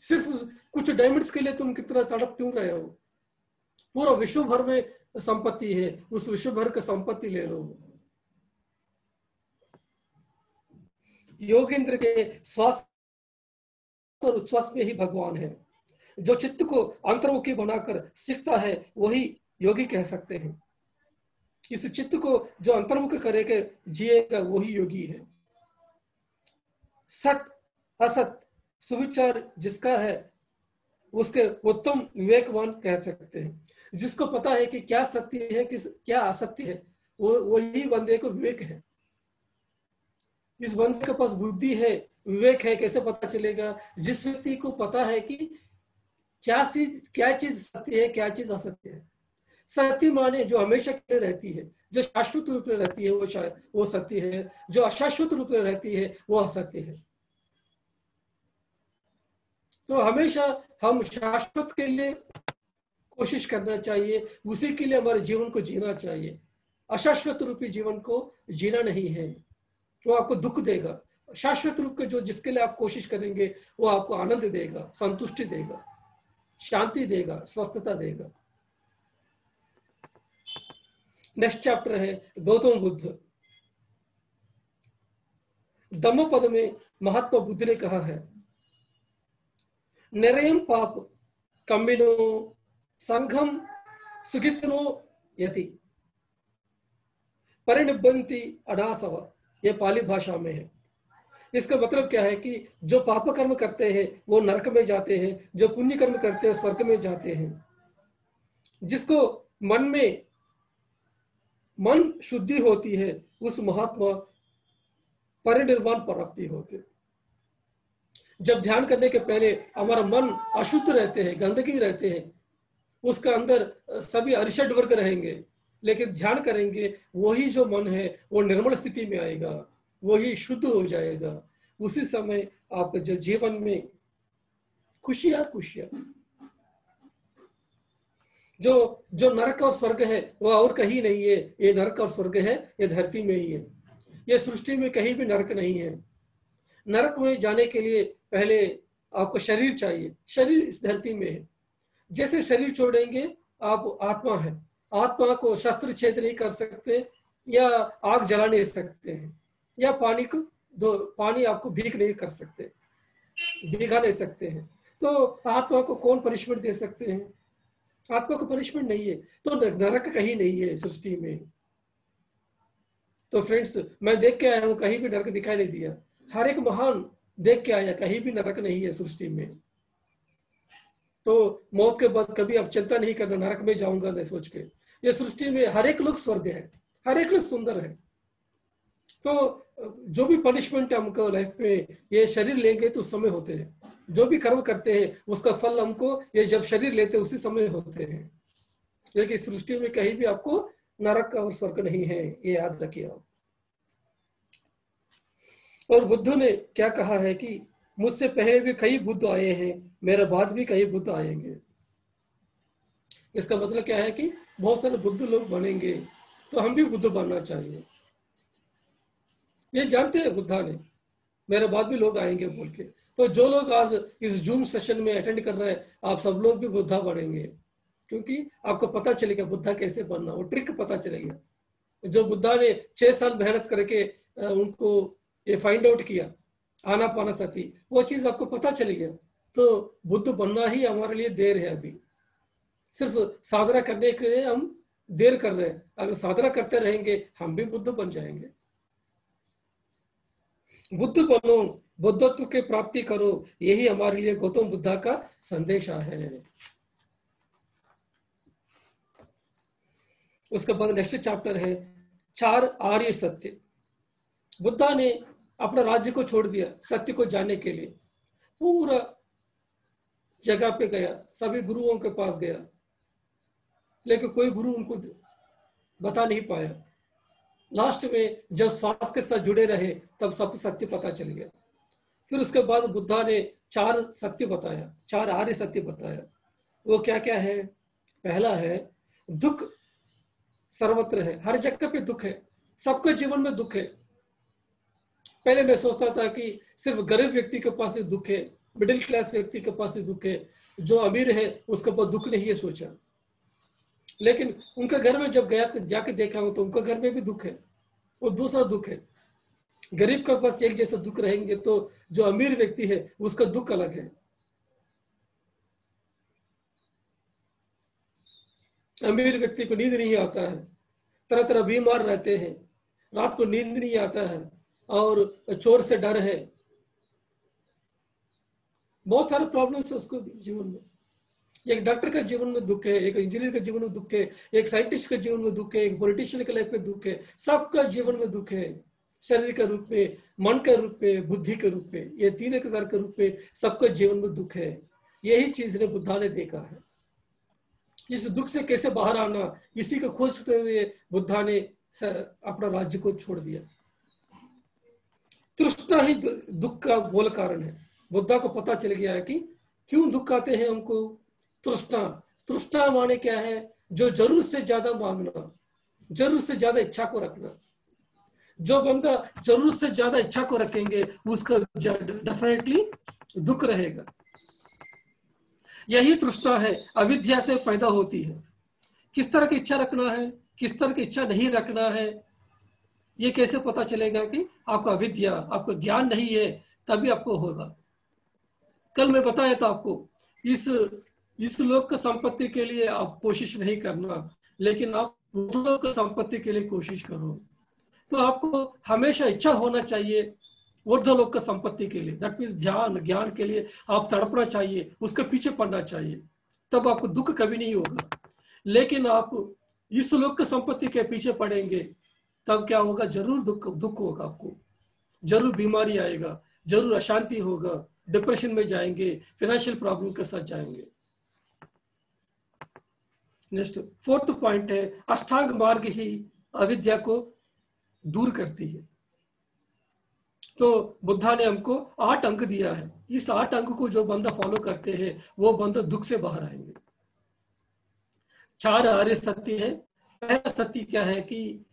सिर्फ कुछ डायमंड्स के लिए तुम कितना तड़प क्यों रहे हो? पूरा विश्व भर में संपत्ति है, उस विश्व भर का संपत्ति ले लो। योगेंद्र के श्वास और उच्छ्वास में ही भगवान है। जो चित्त को अंतर्मुखी बनाकर सीखता है वही योगी कह सकते हैं। इस चित्त को जो अंतर्मुख करेगा जिएगा वही योगी है। सत असत सुविचार जिसका है उसके उत्तम विवेकवान कह सकते हैं। जिसको पता है कि क्या सत्य है क्या असत्य है, वही बंदे को विवेक है। इस बंदे के पास बुद्धि है, विवेक है, कैसे पता चलेगा? जिस व्यक्ति को पता है कि क्या चीज सत्य है, क्या चीज असत्य है। सत्य माने जो हमेशा के लिए रहती है, जो शाश्वत रूप में रहती है वो सत्य है, जो अशाश्वत रूप में रहती है वो असत्य है। तो हमेशा हम शाश्वत के लिए कोशिश करना चाहिए, उसी के लिए हमारे जीवन को जीना चाहिए। अशाश्वत रूपी जीवन को जीना नहीं है, वो आपको दुख देगा। शाश्वत रूप के जो जिसके लिए आप कोशिश करेंगे वो आपको आनंद देगा, संतुष्टि देगा, शांति देगा, स्वस्थता देगा। नेक्स्ट चैप्टर है गौतम बुद्ध। धम्मपद में महात्मा बुद्ध ने कहा है, निरयम पाप कम्बिनो संघम सुखितनो यति परिनिबंति अडासव। यह पाली भाषा में है। इसका मतलब क्या है कि जो पाप कर्म करते हैं वो नरक में जाते हैं, जो पुण्य कर्म करते हैं स्वर्ग में जाते हैं। जिसको मन शुद्धि होती है उस महात्मा परिनिर्वाण प्राप्ति होते। जब ध्यान करने के पहले हमारा मन अशुद्ध रहते हैं, गंदगी रहते हैं, उसका अंदर सभी अरिषड वर्ग रहेंगे, लेकिन ध्यान करेंगे वही जो मन है वो निर्मल स्थिति में आएगा, वही शुद्ध हो जाएगा। उसी समय आपके जो जीवन में खुशियां जो नरक और स्वर्ग है वो और कहीं नहीं है। ये नरक और स्वर्ग है, ये धरती में ही है। ये सृष्टि में कहीं भी नरक नहीं है। नरक में जाने के लिए पहले आपको शरीर चाहिए। शरीर इस धरती में है। जैसे शरीर छोड़ेंगे आप आत्मा है। आत्मा को शस्त्र छेद नहीं कर सकते, या आग जला नहीं सकते हैं, या पानी आपको भीग नहीं कर सकते, भीगा नहीं सकते हैं। तो आत्मा को कौन पनिशमेंट दे सकते हैं? आत्मा को पनिशमेंट नहीं है। तो नरक कहीं नहीं है सृष्टि में। तो फ्रेंड्स, मैं देख के आया हूं, कहीं भी नरक दिखाई नहीं दिया। हर एक महान देख के आया, कहीं भी नरक नहीं है सृष्टि में। तो मौत के बाद कभी अब चिंता नहीं करना नरक में जाऊंगा नहीं सोच के। ये सृष्टि में हर एक लोग स्वर्ग है, हर एक लोग सुंदर है। तो जो भी पनिशमेंट है हमको लाइफ में, ये शरीर लेंगे तो उस समय होते हैं। जो भी कर्म करते हैं उसका फल हमको ये जब शरीर लेते हैं उसी समय होते हैं। लेकिन सृष्टि में कहीं भी आपको नरक और स्वर्ग नहीं है, ये याद रखिए आप। और बुद्ध ने क्या कहा है कि मुझसे पहले भी कई बुद्ध आए हैं, मेरे बाद भी कई बुद्ध आएंगे। इसका मतलब क्या है कि बहुत सारे बुद्ध लोग बनेंगे, तो हम भी बुद्ध बनना चाहिए। ये जानते हैं बुद्धा ने, मेरे बाद भी लोग आएंगे बोल के। तो जो लोग आज इस जूम सेशन में अटेंड कर रहे हैं, आप सब लोग भी बुद्धा बनेंगे, क्योंकि आपको पता चलेगा बुद्धा कैसे बनना, वो ट्रिक पता चलेगा। जो बुद्धा ने 6 साल मेहनत करके उनको ये फाइंड आउट किया, आनापानसति, वो चीज आपको पता चलेगा। तो बुद्ध बनना ही हमारे लिए देर है। अभी सिर्फ साधना करने के लिए हम देर कर रहे हैं। अगर साधना करते रहेंगे हम भी बुद्ध बन जाएंगे। बुद्ध बनो, बुद्धत्व की प्राप्ति करो, यही हमारे लिए गौतम बुद्धा का संदेश है। उसके बाद नेक्स्ट चैप्टर है 4 आर्य सत्य। बुद्धा ने अपना राज्य को छोड़ दिया सत्य को जानने के लिए। पूरा जगह पे गया, सभी गुरुओं के पास गया, लेकिन कोई गुरु उनको बता नहीं पाया। लास्ट में जब श्वास के साथ जुड़े रहे तब सब सत्य पता चल गया। फिर उसके बाद बुद्धा ने 4 सत्य बताया, 4 आर्य सत्य बताया। वो क्या क्या है? पहला है दुख सर्वत्र है, हर जगह पे दुख है, सबके जीवन में दुख है। पहले मैं सोचता था कि सिर्फ गरीब व्यक्ति के पास दुख है, मिडिल क्लास व्यक्ति के पास दुख है, जो अमीर है उसके पास दुख नहीं है सोचा। लेकिन उनके घर में जब गया जाके देखा हूं तो उनके घर में भी दुख है, वो दूसरा दुख है। गरीब के पास एक जैसा दुख रहेंगे तो जो अमीर व्यक्ति है उसका दुख अलग है। अमीर व्यक्ति को नींद नहीं आता है, तरह तरह बीमार रहते हैं, रात को नींद नहीं आता है और चोर से डर है, बहुत सारे प्रॉब्लम्स है उसको जीवन में। एक डॉक्टर का जीवन में दुख है, एक इंजीनियर के जीवन में दुख है, एक साइंटिस्ट के जीवन में दुख है, एक पॉलिटिशियन के लाइफ में दुख है, सबका जीवन में दुख है। शरीर के रूप में, मन के रूप में, बुद्धि के रूप में, ये तीन प्रकार के रूप में सबका जीवन में दुख है। यही चीज ने बुद्धा ने देखा है। इस दुख से कैसे बाहर आना, इसी को खोजते हुए बुद्धा ने अपना राज्य को छोड़ दिया। तृष्णा ही दुख का मूल कारण है। बुद्धा को पता चल गया है कि क्यों दुख आते हैं हमको। तृष्णा, तृष्णा माने क्या है? जो जरूरत से ज्यादा मांगना, जरूरत से ज्यादा इच्छा को रखना। जो बंदा जरूरत से ज्यादा इच्छा को रखेंगे उसका डेफिनेटली दुख रहेगा। यही तृष्णा है, अविद्या से पैदा होती है। किस तरह की इच्छा रखना है, किस तरह की इच्छा नहीं रखना है, ये कैसे पता चलेगा कि आपका अविद्या, आपको ज्ञान नहीं है, तभी आपको होगा। कल मैं बताया था आपको, इस लोक की संपत्ति के लिए आप कोशिश नहीं करना, लेकिन आप लोक की संपत्ति के लिए कोशिश करो। तो आपको हमेशा इच्छा होना चाहिए ऊर्ध्वलोक की संपत्ति के लिए, दैट मीन्स ध्यान ज्ञान के लिए आप तड़पना चाहिए, उसके पीछे पड़ना चाहिए, तब आपको दुख कभी नहीं होगा। लेकिन आप इस लोक की संपत्ति के पीछे पड़ेंगे तब क्या होगा? जरूर दुख होगा, आपको जरूर बीमारी आएगा, जरूर अशांति होगा, डिप्रेशन में जाएंगे, फाइनेंशियल प्रॉब्लम के साथ जाएंगे। नेक्स्ट फोर्थ पॉइंट है, अष्टांग मार्ग ही अविद्या को दूर करती है। तो बुद्धा ने हमको 8 अंक दिया है। इस 8 अंक को जो बंदा फॉलो करते हैं वो बंदा दुख से बाहर आएंगे। 4 आर्य सत्य है। पहला सत्य क्या है कि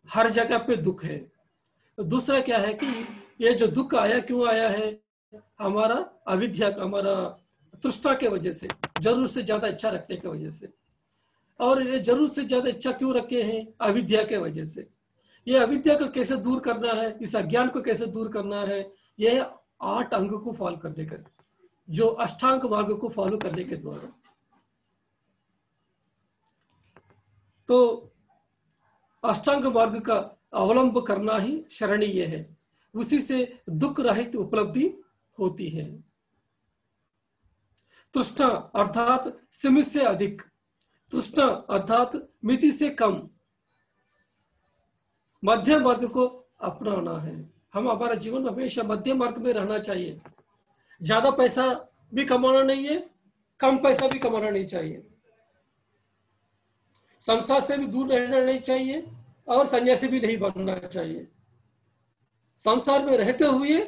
हर जगह पे दुख है। तो दूसरा क्या है कि ये जो दुख आया क्यों आया है? हमारा अविद्या का, हमारा तृष्णा के वजह से, जरूरत से ज्यादा इच्छा रखने की वजह से। और ये जरूरत से ज्यादा इच्छा क्यों रखे हैं? अविद्या के वजह से। ये अविद्या को कैसे दूर करना है, इस अज्ञान को कैसे दूर करना है? यह 8 अंग को फॉलो करने का, जो अष्टांग मार्ग को फॉलो करने के द्वारा। तो अष्टांग मार्ग का अवलंब करना ही शरणीय है, उसी से दुख रहित उपलब्धि होती है। तृष्णा अर्थात सीमित से अधिक, तृष्णा अर्थात मिति से कम, मध्यम मार्ग को अपनाना है। हम हमारा जीवन हमेशा मध्यम मार्ग में रहना चाहिए। ज्यादा पैसा भी कमाना नहीं है, कम पैसा भी कमाना नहीं चाहिए, संसार से भी दूर रहना नहीं चाहिए और सन्यासी भी नहीं बनना चाहिए। संसार में रहते हुए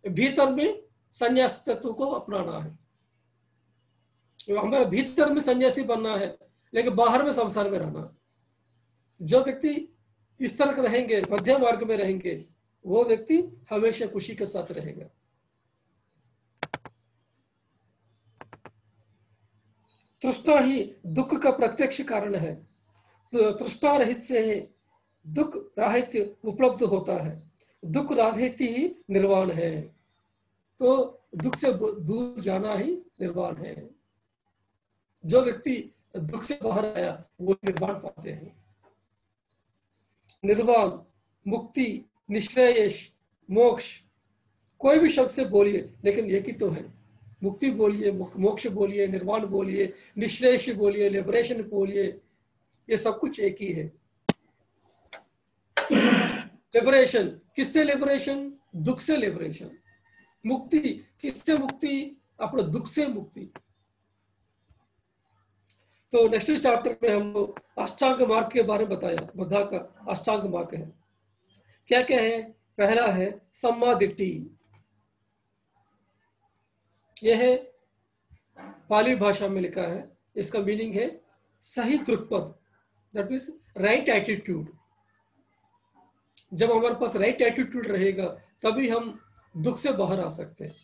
भीतर में सन्यास तत्व को अपनाना है। हमें भीतर में सन्यासी बनना है, लेकिन बाहर में संसार में रहना। जो व्यक्ति इस तरह के रहेंगे, मध्यम मार्ग में रहेंगे, वो व्यक्ति हमेशा खुशी के साथ रहेगा। तृष्णा ही दुख का प्रत्यक्ष कारण है। तो तृष्णा रहित से दुख राहित्य उपलब्ध होता है। दुख राहित ही निर्वाण है। तो दुख से दूर जाना ही निर्वाण है। जो व्यक्ति दुख से बाहर आया वो निर्वाण पाते हैं। निर्वाण, मुक्ति, निश्रेयस, मोक्ष, कोई भी शब्द से बोलिए, लेकिन एक ही तो है। मुक्ति बोलिए, मोक्ष बोलिए, निर्वाण बोलिए, निश्रेयस बोलिए, लिबरेशन बोलिए, ये सब कुछ एक ही है। लिबरेशन, किससे लिबरेशन? दुख से लिबरेशन। मुक्ति, किससे मुक्ति? अपने दुख से मुक्ति। तो नेक्स्ट चैप्टर में हम लोग अष्टांग मार्ग के बारे में बताया। बुद्धा का अष्टांग मार्ग है, क्या क्या है? पहला है सम्मा दिट्ठी। यह है पाली भाषा में लिखा है, इसका मीनिंग है सही दृक्पथ, दैट मीन्स राइट एटीट्यूड। जब हमारे पास राइट एटीट्यूड रहेगा तभी हम दुख से बाहर आ सकते हैं।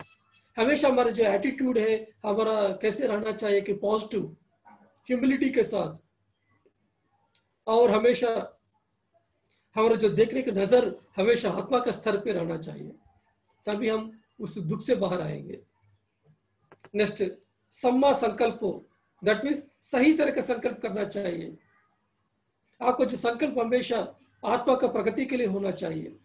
हमेशा हमारा जो एटीट्यूड है हमारा कैसे रहना चाहिए कि पॉजिटिव ह्यूमिलिटी के साथ, और हमेशा हमारा जो देखने की नजर हमेशा आत्मा के स्तर पे रहना चाहिए, तभी हम उस दुख से बाहर आएंगे। नेक्स्ट, सम्मा संकल्पो, दैट मीन्स सही तरह का संकल्प करना चाहिए। आपको जो संकल्प हमेशा आत्मा का प्रगति के लिए होना चाहिए,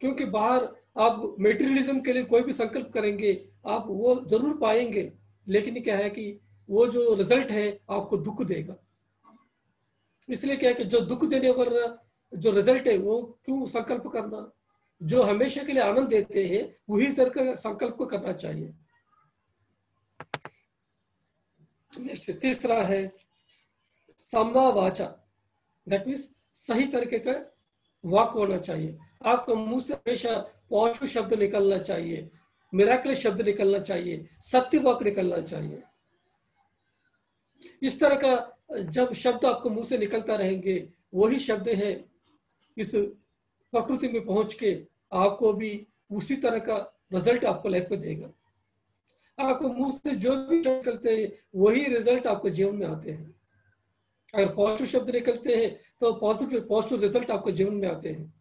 क्योंकि बाहर आप मेटेरियलिज्म के लिए कोई भी संकल्प करेंगे आप वो जरूर पाएंगे, लेकिन क्या है कि वो जो रिजल्ट है आपको दुख देगा। इसलिए क्या है कि जो दुख देने वाला जो रिजल्ट है वो क्यों संकल्प करना, जो हमेशा के लिए आनंद देते हैं वही तरह का संकल्प को करना चाहिए। नेक्स्ट, तीसरा है सम्मा वाचा, दैट मीन्स सही तरीके का वाक होना चाहिए। आपका मुंह से हमेशा पॉजिटिव शब्द निकलना चाहिए, मिराकल शब्द निकलना चाहिए, सत्य वाक निकलना चाहिए। इस तरह का जब शब्द आपको मुंह से निकलता रहेंगे वही शब्द है इस प्रकृति में पहुंच के आपको भी उसी तरह का रिजल्ट आपको लाइफ में देगा। आपको मुंह से जो भी शब्द निकलते हैं वही रिजल्ट आपको जीवन में आते हैं। अगर पॉजिटिव शब्द निकलते हैं तो पॉजिटिव रिजल्ट आपको जीवन में आते हैं।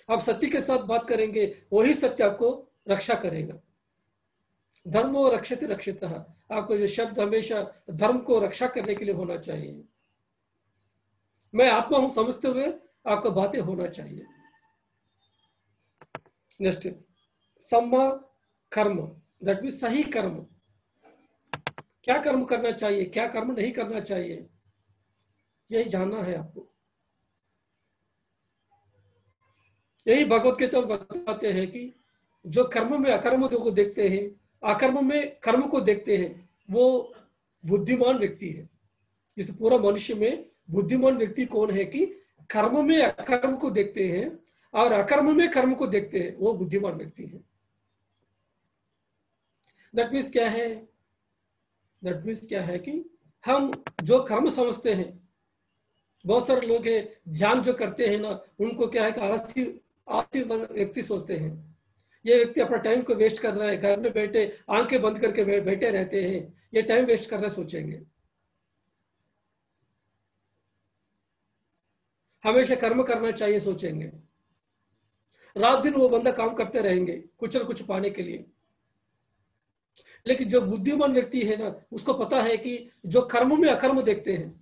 आप सत्य के साथ बात करेंगे वही सत्य आपको रक्षा करेगा। धर्मो रक्षते रक्षितः, आपको जो शब्द हमेशा धर्म को रक्षा करने के लिए होना चाहिए। मैं आत्मा हूं समझते हुए आपको बातें होना चाहिए। नेक्स्ट, सम्मा कर्म, दैट मीन्स सही कर्म। क्या कर्म करना चाहिए, क्या कर्म नहीं करना चाहिए, यही जानना है आपको। यही भगवत गीता में बताते हैं कि जो कर्म में अकर्म को देखते हैं, अकर्म में कर्म को देखते हैं, वो बुद्धिमान व्यक्ति है। इस पूरा मनुष्य में बुद्धिमान व्यक्ति कौन है कि कर्म में अकर्म को देखते हैं और अकर्म में कर्म को देखते हैं, वो बुद्धिमान व्यक्ति है। दैट मीन्स क्या है, दैट मीन्स क्या है कि हम जो कर्म समझते हैं, बहुत सारे लोग हैं ध्यान जो करते हैं ना, उनको क्या है कि आलसी व्यक्ति सोचते हैं ये व्यक्ति अपना टाइम को वेस्ट कर रहा है, घर में बैठे आंखें बंद करके बैठे रहते हैं, ये टाइम वेस्ट कर रहा है सोचेंगे। हमेशा कर्म करना चाहिए सोचेंगे। रात दिन वो बंदा काम करते रहेंगे कुछ न कुछ पाने के लिए। लेकिन जो बुद्धिमान व्यक्ति है ना, उसको पता है कि जो कर्म में अकर्म देखते हैं,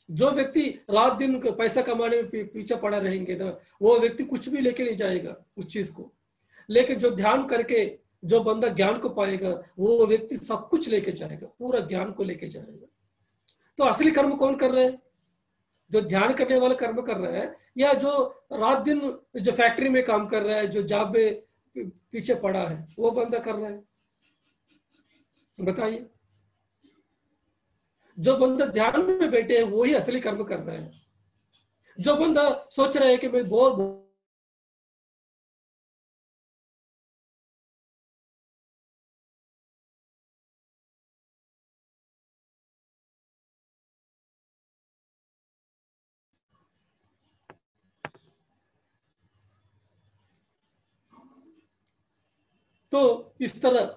जो व्यक्ति रात दिन पैसा कमाने में पीछे पड़ा रहेंगे ना, वो व्यक्ति कुछ भी लेके नहीं जाएगा उस चीज को। लेकिन जो ध्यान करके जो बंदा ज्ञान को पाएगा वो व्यक्ति सब कुछ लेके जाएगा, पूरा ज्ञान को लेके जाएगा। तो असली कर्म कौन कर रहे हैं, जो ध्यान करने वाला कर्म कर रहा है, या जो रात दिन जो फैक्ट्री में काम कर रहा है, जो जॉब में पीछे पड़ा है, वो बंदा कर रहा है? बताइए। जो बंदा ध्यान में बैठे है वही असली कर्म कर रहा है। जो बंदा सोच रहा है कि मैं बोर तो इस तरह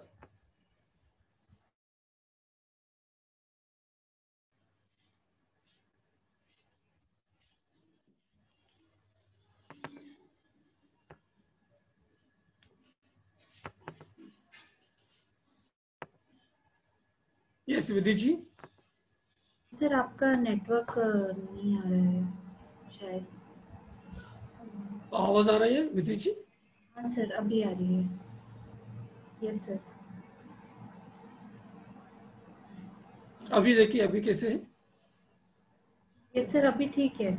यस विधि जी। सर आपका नेटवर्क नहीं आ रहा है शायद। आवाज आ रही है विधि जी? हाँ सर अभी आ रही है। Yes sir. अभी देखिए अभी कैसे है? यस सर अभी ठीक है।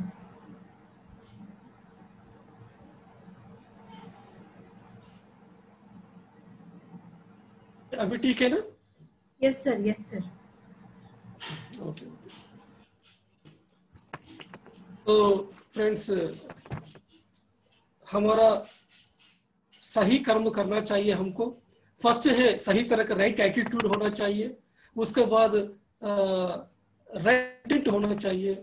अभी ठीक है ना? Yes sir yes sir. Okay. तो फ्रेंड्स, हमारा सही कर्म करना चाहिए हमको। फर्स्ट है सही तरह का राइट एटीट्यूड होना चाहिए, उसके बाद राइट होना चाहिए,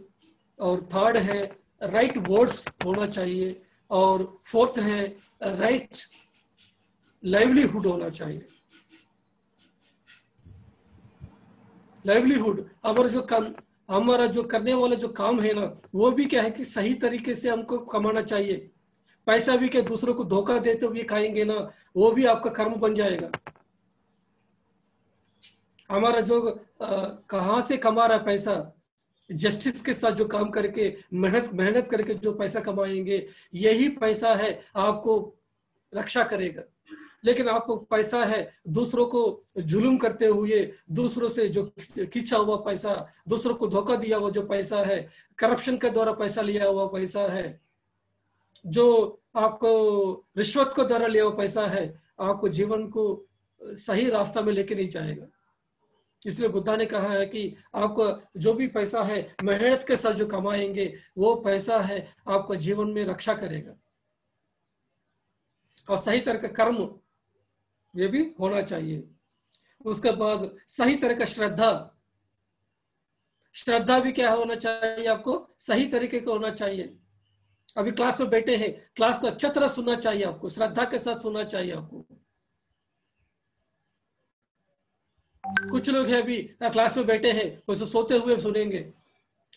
और थर्ड है राइट वर्ड्स होना चाहिए, और फोर्थ है राइट लाइवलीहुड होना चाहिए। लाइवलीहुड हमारा जो करने वाला जो काम है ना, वो भी क्या है कि सही तरीके से हमको कमाना चाहिए। पैसा भी क्या दूसरों को धोखा देते हुए खाएंगे ना, वो भी आपका कर्म बन जाएगा। हमारा जो कहाँ से कमा रहा है पैसा, जस्टिस के साथ जो काम करके मेहनत करके जो पैसा कमाएंगे, यही पैसा है आपको रक्षा करेगा। लेकिन आपको पैसा है दूसरों को जुल्म करते हुए, दूसरों से जो खींचा हुआ पैसा, दूसरों को धोखा दिया हुआ जो पैसा है, करप्शन के द्वारा पैसा लिया हुआ पैसा है, जो आपको रिश्वत के द्वारा लिया हुआ पैसा है, आपको जीवन को सही रास्ता में लेके नहीं जाएगा। इसलिए बुद्धा ने कहा है कि आपको जो भी पैसा है मेहनत के साथ जो कमाएंगे, वो पैसा है आपको जीवन में रक्षा करेगा। और सही तरह का कर्म ये भी होना चाहिए। उसके बाद सही तरह का श्रद्धा भी क्या होना चाहिए, आपको सही तरीके का होना चाहिए। अभी क्लास में बैठे हैं, क्लास को अच्छा तरह सुनना चाहिए, आपको श्रद्धा के साथ सुनना चाहिए। आपको कुछ लोग हैं अभी क्लास में बैठे हैं, कुछ सोते हुए सुनेंगे।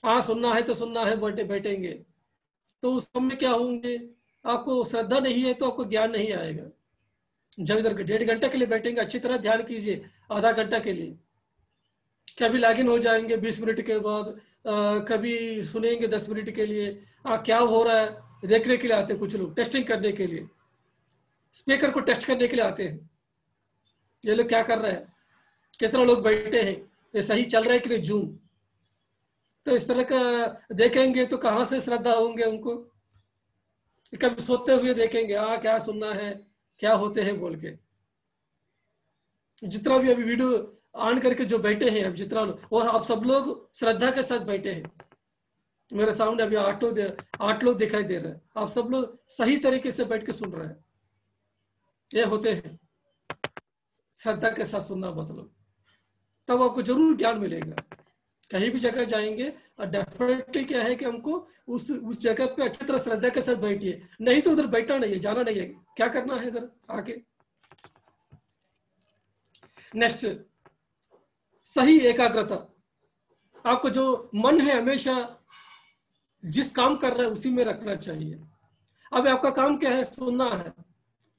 हाँ, सुनना है तो सुनना है, बैठेंगे तो उस समय क्या होंगे, आपको श्रद्धा नहीं है तो आपको ज्ञान नहीं आएगा। जब इधर 1.5 घंटे के लिए बैठेंगे, अच्छी तरह ध्यान कीजिए, आधा घंटा के लिए। कभी लॉगिन हो जाएंगे 20 मिनट के बाद, कभी सुनेंगे 10 मिनट के लिए। क्या हो रहा है देखने के लिए आते हैं कुछ लोग, टेस्टिंग करने के लिए, स्पीकर को टेस्ट करने के लिए आते हैं। ये लोग क्या कर रहे हैं, कितना लोग बैठे हैं, ये सही चल रहा है कि नहीं जूम। तो इस तरह का देखेंगे तो कहाँ से श्रद्धा होंगे उनको। कभी सोते हुए देखेंगे, क्या सुनना है, क्या होते हैं बोल के। जितना भी अभी वीडियो ऑन करके जो बैठे हैं, अब जितना वो आप सब लोग श्रद्धा के साथ बैठे हैं। मेरे सामने अभी 8 लोग दिखाई दे रहे हैं। आप सब लोग सही तरीके से बैठ के सुन रहे हैं। ये होते हैं श्रद्धा के साथ सुनना, मतलब तब आपको जरूर ज्ञान मिलेगा। कहीं भी जगह जाएंगे और डेफिनेटली क्या है कि हमको उस जगह पे अच्छी तरह श्रद्धा के साथ बैठिए, नहीं तो उधर बैठना नहीं है, जाना नहीं है। क्या करना है इधर आके। नेक्स्ट, सही एकाग्रता। आपको जो मन है हमेशा जिस काम कर रहे हैं उसी में रखना चाहिए। अब आपका काम क्या है, सुनना है।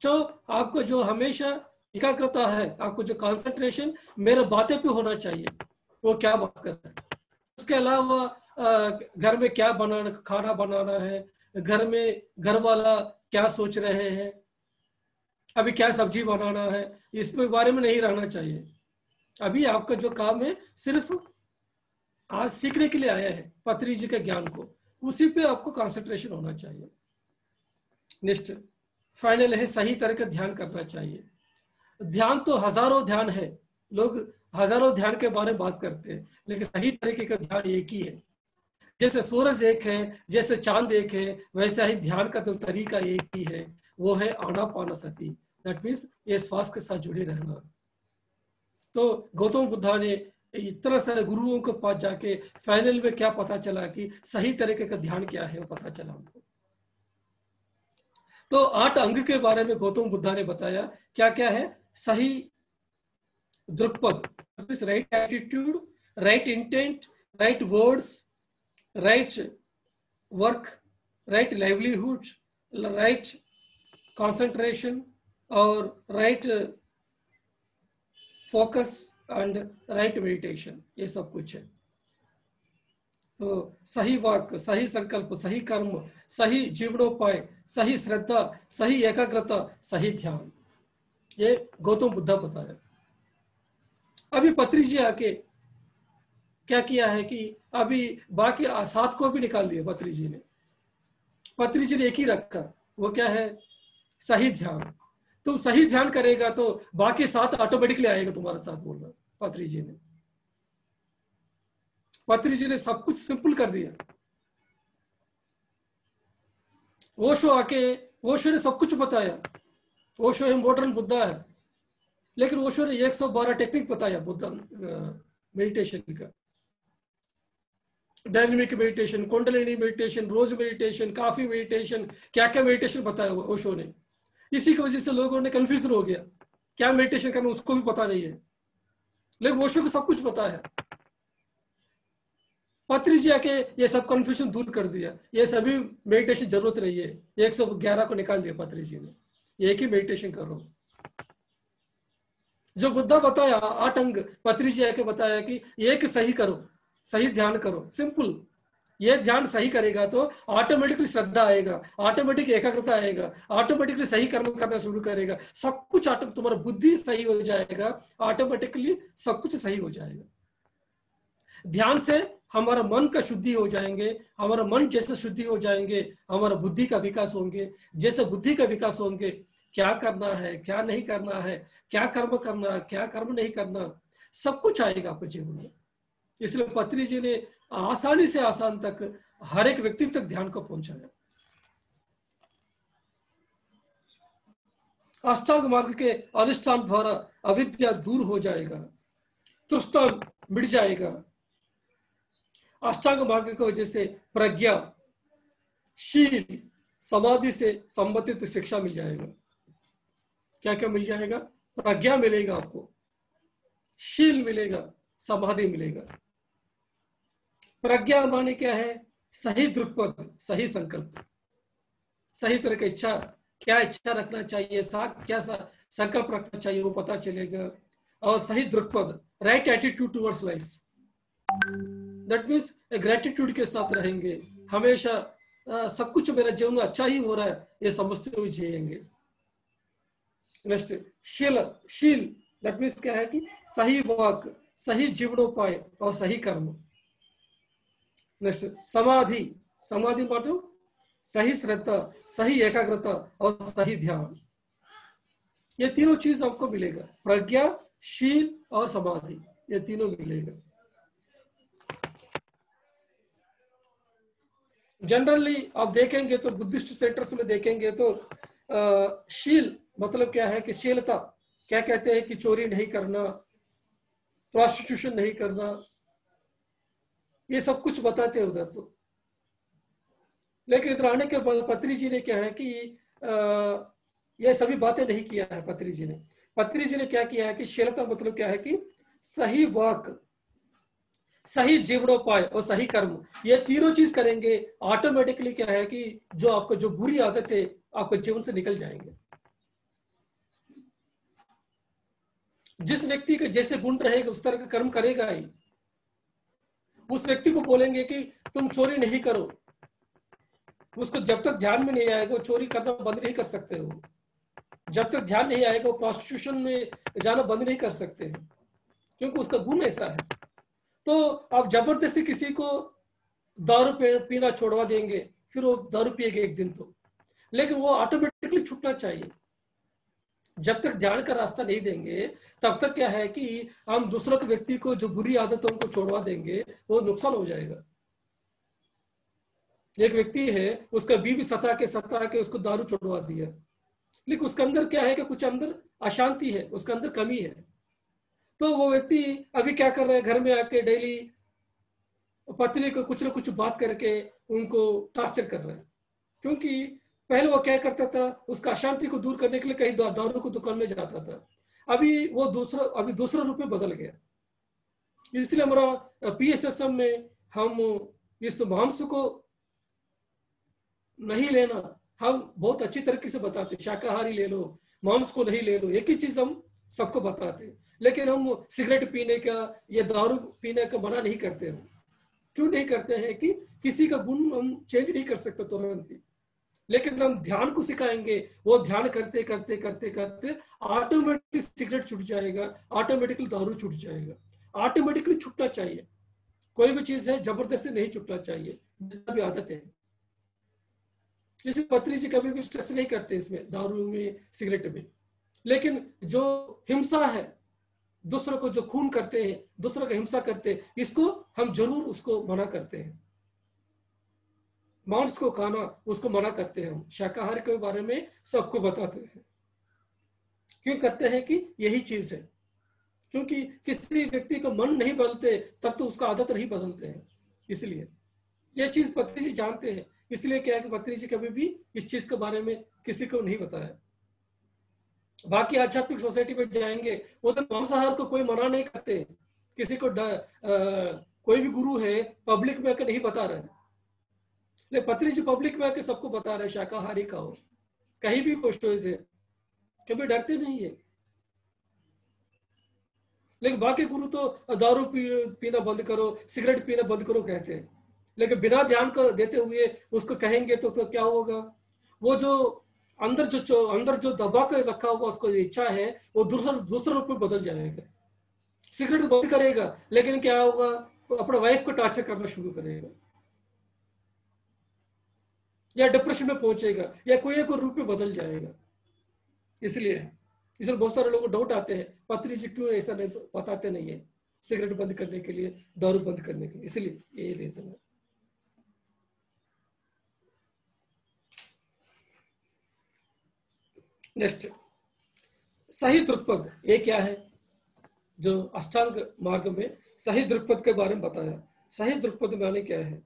तो आपको जो हमेशा एकाग्रता है, आपको जो कंसंट्रेशन मेरे बातें पे होना चाहिए, वो क्या बात कर रहे हैं। उसके अलावा घर में क्या खाना बनाना है, घर में घर वाला क्या सोच रहे हैं, अभी क्या सब्जी बनाना है, इसके बारे में नहीं रहना चाहिए। अभी आपका जो काम है सिर्फ आज सीखने के लिए आया है पत्री जी के ज्ञान को, उसी पे आपको कंसंट्रेशन होना चाहिए। नेक्स्ट फाइनल है, सही तरह का ध्यान करना चाहिए। ध्यान तो हजारों ध्यान है, लोग हजारों ध्यान के बारे में बात करते हैं, लेकिन सही तरीके का ध्यान एक ही है। जैसे सूरज एक है, जैसे चांद एक है, वैसा ही ध्यान का तो तरीका एक ही है, वो है आनापानसति। दैट मीन्स ये श्वास के साथ जुड़े रहना। तो गौतम बुद्धा ने इतना सारे गुरुओं के पास जाके फाइनल में क्या पता चला कि सही तरीके का ध्यान क्या है, वो पता चला उनको। तो 8 अंग के बारे में गौतम बुद्धा ने बताया। क्या क्या है, सही दृक्पथ, right attitude, right intent, right words, right work, right livelihood, right concentration और right focus and right meditation, ये सब कुछ है। तो सही वाक्य, सही संकल्प, सही कर्म, सही जीवनोपाय, सही श्रद्धा, सही एकाग्रता, सही ध्यान, ये गौतम बुद्धा बताया। अभी पत्री जी आके क्या किया है कि अभी बाकी 7 को भी निकाल दिया पत्री जी ने। पत्री जी ने एक ही रखा, वो क्या है, सही ध्यान। तुम सही ध्यान करेगा तो बाकी 7 ऑटोमेटिकली आएगा तुम्हारे साथ, बोल रहा पत्री जी ने। पत्री जी ने सब कुछ सिंपल कर दिया। ओशो आके, ओशो ने सब कुछ बताया। ओशो है मॉडर्न बुद्धा है, लेकिन ओशो ने 112 टेक्निक बताया बुद्धा मेडिटेशन का। डायनेमिक मेडिटेशन, कुंडलिनी मेडिटेशन, रोज मेडिटेशन, काफी मेडिटेशन, क्या क्या मेडिटेशन बताया हुआ ओशो ने। इसी की वजह से लोगों ने कंफ्यूजन हो गया, क्या मेडिटेशन करना उसको भी पता नहीं है, लेकिन ओशो को सब कुछ पता है। पत्री जी आके ये सब कंफ्यूजन दूर कर दिया, ये सभी मेडिटेशन जरूरत नहीं है, 111 को निकाल दिया पत्री जी ने, एक ही मेडिटेशन करो। जो बुद्धा बताया 8 अंग, पत्री जी आके बताया कि एक सही करो, सही ध्यान करो, सिंपल। ये ध्यान सही करेगा तो ऑटोमेटिकली श्रद्धा आएगा, ऑटोमेटिक एकाग्रता आएगा, ऑटोमेटिकली सही कर्म करना शुरू करेगा, सब कुछ तुम्हारा बुद्धि सही हो जाएगा, ऑटोमेटिकली सब कुछ सही हो जाएगा। ध्यान से हमारा मन का शुद्धि हो जाएंगे, हमारा मन जैसे शुद्धि हो जाएंगे, हमारा बुद्धि का विकास होंगे। जैसे बुद्धि का विकास होंगे, क्या करना है, क्या नहीं करना है, क्या कर्म करना, क्या कर्म नहीं करना, सब कुछ आएगा आपके जीवन में। इसलिए पत्री जी ने आसानी से आसान तक हर एक व्यक्ति तक ध्यान को पहुंचाया। अष्टांग मार्ग के अधिष्ठान द्वारा अविद्या दूर हो जाएगा, तृष्णा मिट जाएगा। अष्टांग मार्ग की वजह से प्रज्ञा, शील, समाधि से संबंधित शिक्षा मिल जाएगा। क्या क्या मिल जाएगा? प्रज्ञा मिलेगा आपको, शील मिलेगा, समाधि मिलेगा। प्रज्ञा माने क्या है? सही दृक्पथ, सही संकल्प, सही तरह की इच्छा, क्या इच्छा रखना चाहिए, क्या संकल्प रखना चाहिए, वो पता चलेगा। और सही दृक्पथ, right attitude towards life, that means gratitude के साथ रहेंगे हमेशा। सब कुछ मेरा जीवन में अच्छा ही हो रहा है ये समझते हुए जिएंगे। नेक्स्ट शील, दैट मीन्स क्या है कि सही वाक, सही जीवनोपाय और सही कर्म। नेक्स्ट समाधि, समाधि मतलब सही श्रद्धा, सही एकाग्रता और सही ध्यान। ये तीनों चीज आपको मिलेगा, प्रज्ञा, शील और समाधि, ये तीनों मिलेगा। जनरली आप देखेंगे तो बुद्धिस्ट सेंटर्स में देखेंगे तो शील मतलब क्या है कि शीलता क्या कहते हैं कि चोरी नहीं करना, प्रोस्टिट्यूशन नहीं करना, ये सब कुछ बताते हैं उधर तो। लेकिन इधर आने के बाद पत्री जी ने क्या है कि ये सभी बातें नहीं किया है पत्री जी ने। पत्री जी ने क्या किया है कि शीलता मतलब क्या है कि सही वाक, सही जीवनोपाय और सही कर्म, ये तीनों चीज करेंगे, ऑटोमेटिकली क्या है कि जो आपको जो बुरी आदतें आपके जीवन से निकल जाएंगे। जिस व्यक्ति के जैसे गुण रहेगा उस तरह का कर्म करेगा ही। उस व्यक्ति को बोलेंगे कि तुम चोरी नहीं करो, उसको जब तक ध्यान में नहीं आएगा वो चोरी करना बंद नहीं कर सकते हो। जब तक ध्यान नहीं आएगा वो प्रोस्टिट्यूशन में जाना बंद नहीं कर सकते हैं, क्योंकि उसका गुण ऐसा है। तो आप जबरदस्ती किसी को दारू पीना छोड़वा देंगे, फिर वो दारू पिएगा एक दिन तो, लेकिन वो ऑटोमेटिकली छूटना चाहिए। जब तक ध्यान का रास्ता नहीं देंगे तब तक क्या है कि हम दूसरों के व्यक्ति को जो बुरी आदतों को छोड़वा देंगे वो नुकसान हो जाएगा। एक व्यक्ति है, उसका बीवी सता के उसको दारू छोड़वा दिया, लेकिन उसके अंदर क्या है कि कुछ अंदर अशांति है, उसके अंदर कमी है। तो वो व्यक्ति अभी क्या कर रहा है, घर में आके डेली पत्नी को कुछ ना कुछ बात करके उनको टॉर्चर कर रहा है। क्योंकि पहले वो क्या करता था, उसका अशांति को दूर करने के लिए कहीं दारू की दुकान में जाता था, अभी वो दूसरा रूप में बदल गया। इसलिए हमारा PSSM में हम इस मांस को नहीं लेना, हम बहुत अच्छी तरीके से बताते, शाकाहारी ले लो, मांस को नहीं ले लो, एक ही चीज हम सबको बताते। लेकिन हम सिगरेट पीने का या दारू पीने का मना नहीं करते हैं। क्यों नहीं करते हैं कि किसी का गुण हम चेंज नहीं कर सकते तुरंत ही, लेकिन हम ध्यान को सिखाएंगे, वो ध्यान करते करते करते करते ऑटोमेटिकली सिगरेट छूट जाएगा, ऑटोमेटिकली दारू छूट जाएगा। ऑटोमेटिकली छूटना चाहिए, कोई भी चीज है जबरदस्ती नहीं छूटना चाहिए, जितना भी आदत है। जैसे पत्री जी कभी भी स्ट्रेस नहीं करते इसमें, दारू में, सिगरेट में। लेकिन जो हिंसा है, दूसरों को जो खून करते हैं, दूसरों का हिंसा करते हैं, इसको हम जरूर उसको मना करते हैं। मांस को खाना उसको मना करते हैं हम, शाकाहारी के बारे में सबको बताते हैं। क्यों करते हैं कि यही चीज है, क्योंकि किसी व्यक्ति को मन नहीं बदलते तब तो उसका आदत नहीं बदलते हैं। इसलिए यह चीज पत्री जी जानते हैं, इसलिए क्या है कि पत्री जी कभी भी इस चीज के बारे में किसी को नहीं बताया। बाकी आध्यात्मिक सोसाइटी में जाएंगे, वो तो मांसाहार को कोई मना नहीं करते, किसी को कोई भी गुरु है पब्लिक में आके नहीं बता रहे, लेकिन पत्री जी पब्लिक में आके सबको बता रहे शाकाहारी का हो, कहीं भी कोई से कभी डरते नहीं है। लेकिन बाकी गुरु तो दारू पीना बंद करो, सिगरेट पीना बंद करो कहते हैं, लेकिन बिना ध्यान को देते हुए उसको कहेंगे तो क्या होगा? वो जो अंदर जो दबा कर रखा हुआ उसको इच्छा है वो दूसरा रूप में बदल जाएगा। सिगरेट तो बंद करेगा, लेकिन क्या होगा? अपने वाइफ को टॉर्चर करना शुरू करेगा, या डिप्रेशन में पहुंचेगा, या कोई एक रूप में बदल जाएगा। इसलिए बहुत सारे लोगों को डाउट आते हैं, पत्री जी क्यों ऐसा नहीं बताते नहीं है सिगरेट बंद करने के लिए, दारू बंद करने के लिए, इसलिए यही रीजन है। नेक्स्ट, सही दृक्पथ, ये क्या है? जो अष्टांग मार्ग में सही दृक्पथ के बारे में बताया। सही दृक्पथ माने क्या है?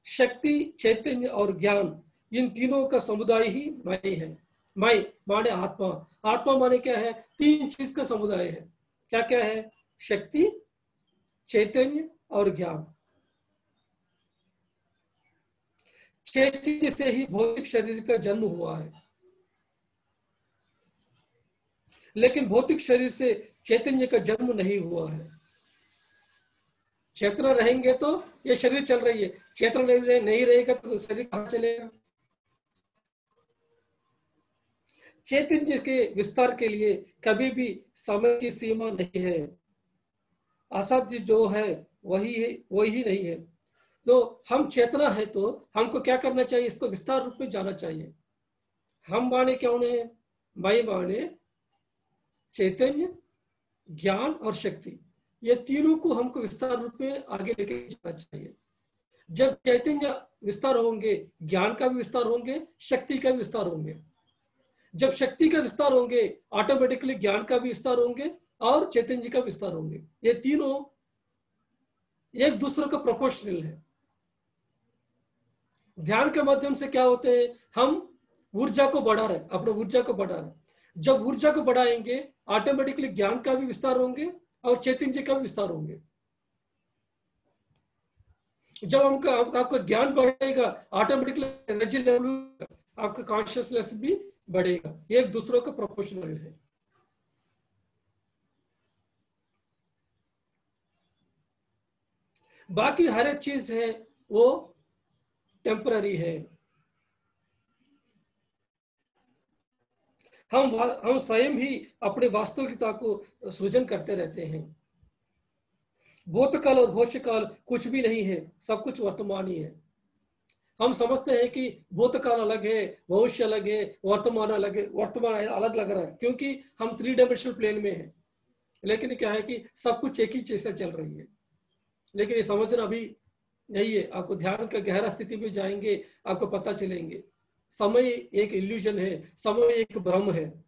शक्ति, चैतन्य और ज्ञान, इन तीनों का समुदाय ही मैं है। मैं माने आत्मा, आत्मा माने क्या है? तीन चीज का समुदाय है। क्या क्या है? शक्ति, चैतन्य और ज्ञान। चैतन्य से ही भौतिक शरीर का जन्म हुआ है, लेकिन भौतिक शरीर से चैतन्य का जन्म नहीं हुआ है। चेतना रहेंगे तो ये शरीर चल रही है, चेतना नहीं रहेगा तो शरीर कहां चलेगा? चैतन्य के विस्तार के लिए कभी भी समय की सीमा नहीं है। असाध्य जो है वही नहीं है। तो हम चेतना है तो हमको क्या करना चाहिए? इसको विस्तार रूप में जाना चाहिए। हम माने क्या उन्हें? मैं माने चैतन्य, ज्ञान और शक्ति, ये तीनों को हमको विस्तार रूप में आगे लेके जाना चाहिए। जब चैतन्य विस्तार होंगे, ज्ञान का भी विस्तार होंगे, शक्ति का भी विस्तार होंगे। जब शक्ति का विस्तार होंगे, ऑटोमेटिकली ज्ञान का भी विस्तार होंगे और चैतन्य का विस्तार होंगे। ये तीनों एक दूसरे को प्रोपोर्शनल है। ध्यान के माध्यम से क्या होते हैं? हम ऊर्जा को बढ़ा रहे, अपने ऊर्जा को बढ़ा रहे। जब ऊर्जा को बढ़ाएंगे, ऑटोमेटिकली ज्ञान का भी विस्तार होंगे और चैतन्य का भी विस्तार होंगे। जब आपका ज्ञान बढ़ेगा, ऑटोमेटिकली एनर्जी लेवल, आपका कॉन्शियसनेस भी बढ़ेगा। एक दूसरे को प्रोपोर्शनल है। बाकी हर एक चीज है वो टेम्पररी है। हम स्वयं ही अपने वास्तविकता को सृजन करते रहते हैं। भूतकाल और भविष्यकाल कुछ भी नहीं है, सब कुछ वर्तमान ही है। हम समझते हैं कि भूतकाल अलग है, भविष्य अलग है, वर्तमान अलग है। वर्तमान अलग लग रहा है क्योंकि हम 3 डायमेंशनल प्लेन में हैं, लेकिन क्या है कि सब कुछ एक ही चीज से चल रही है। लेकिन ये समझना अभी नहीं है। आपको ध्यान का गहरा स्थिति में जाएंगे, आपको पता चलेंगे समय एक इल्यूजन है, समय एक भ्रम है।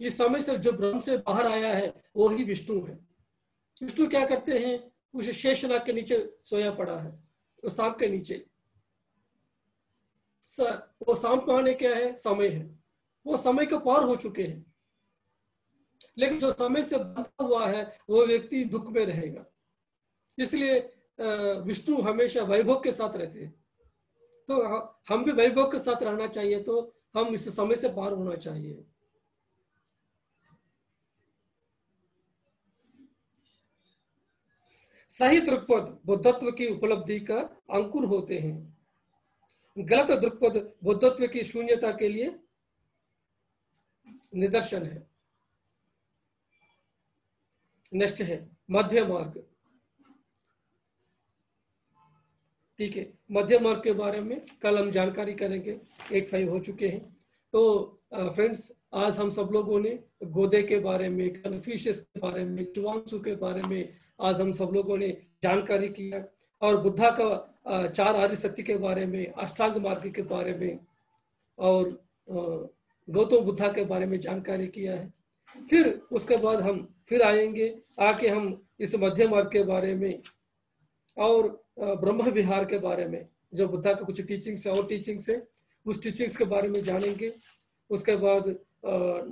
इस समय से जो भ्रम से बाहर आया है वो ही विष्णु है। विष्णु क्या करते हैं? उस शेषनाग के नीचे सोया पड़ा है, वो सांप के नीचे। वो सांप माने क्या है? समय है। वो समय के पार हो चुके हैं, लेकिन जो समय से बंधा हुआ है वो व्यक्ति दुख में रहेगा। इसलिए विष्णु हमेशा वैभव के साथ रहते हैं। तो हम भी वैभव के साथ रहना चाहिए, तो हम इस समय से पार होना चाहिए। सही दृक्पथ बुद्धत्व की उपलब्धि का अंकुर होते हैं। गलत दृक्पथ बुद्धत्व की शून्यता के लिए निदर्शन है। नेक्स्ट है मध्य मार्ग। ठीक है, मध्य मार्ग के बारे में कल हम जानकारी करेंगे। 8-5 हो चुके हैं। तो फ्रेंड्स, आज हम सब लोगों ने गोदे के बारे में, कन्फ्यूशियस के बारे में, चुवांशु के बारे में आज हम सब लोगों ने जानकारी किया, और बुद्धा का 4 आर्य सत्य के बारे में, अष्टांग मार्ग के बारे में, और गौतम बुद्धा के बारे में जानकारी किया है। फिर उसके बाद हम फिर आएंगे, आके हम इस मध्य मार्ग के बारे में और ब्रह्म विहार के बारे में, जो बुद्धा का कुछ टीचिंग्स है और टीचिंग्स है, उस टीचिंग्स के बारे में जानेंगे। उसके बाद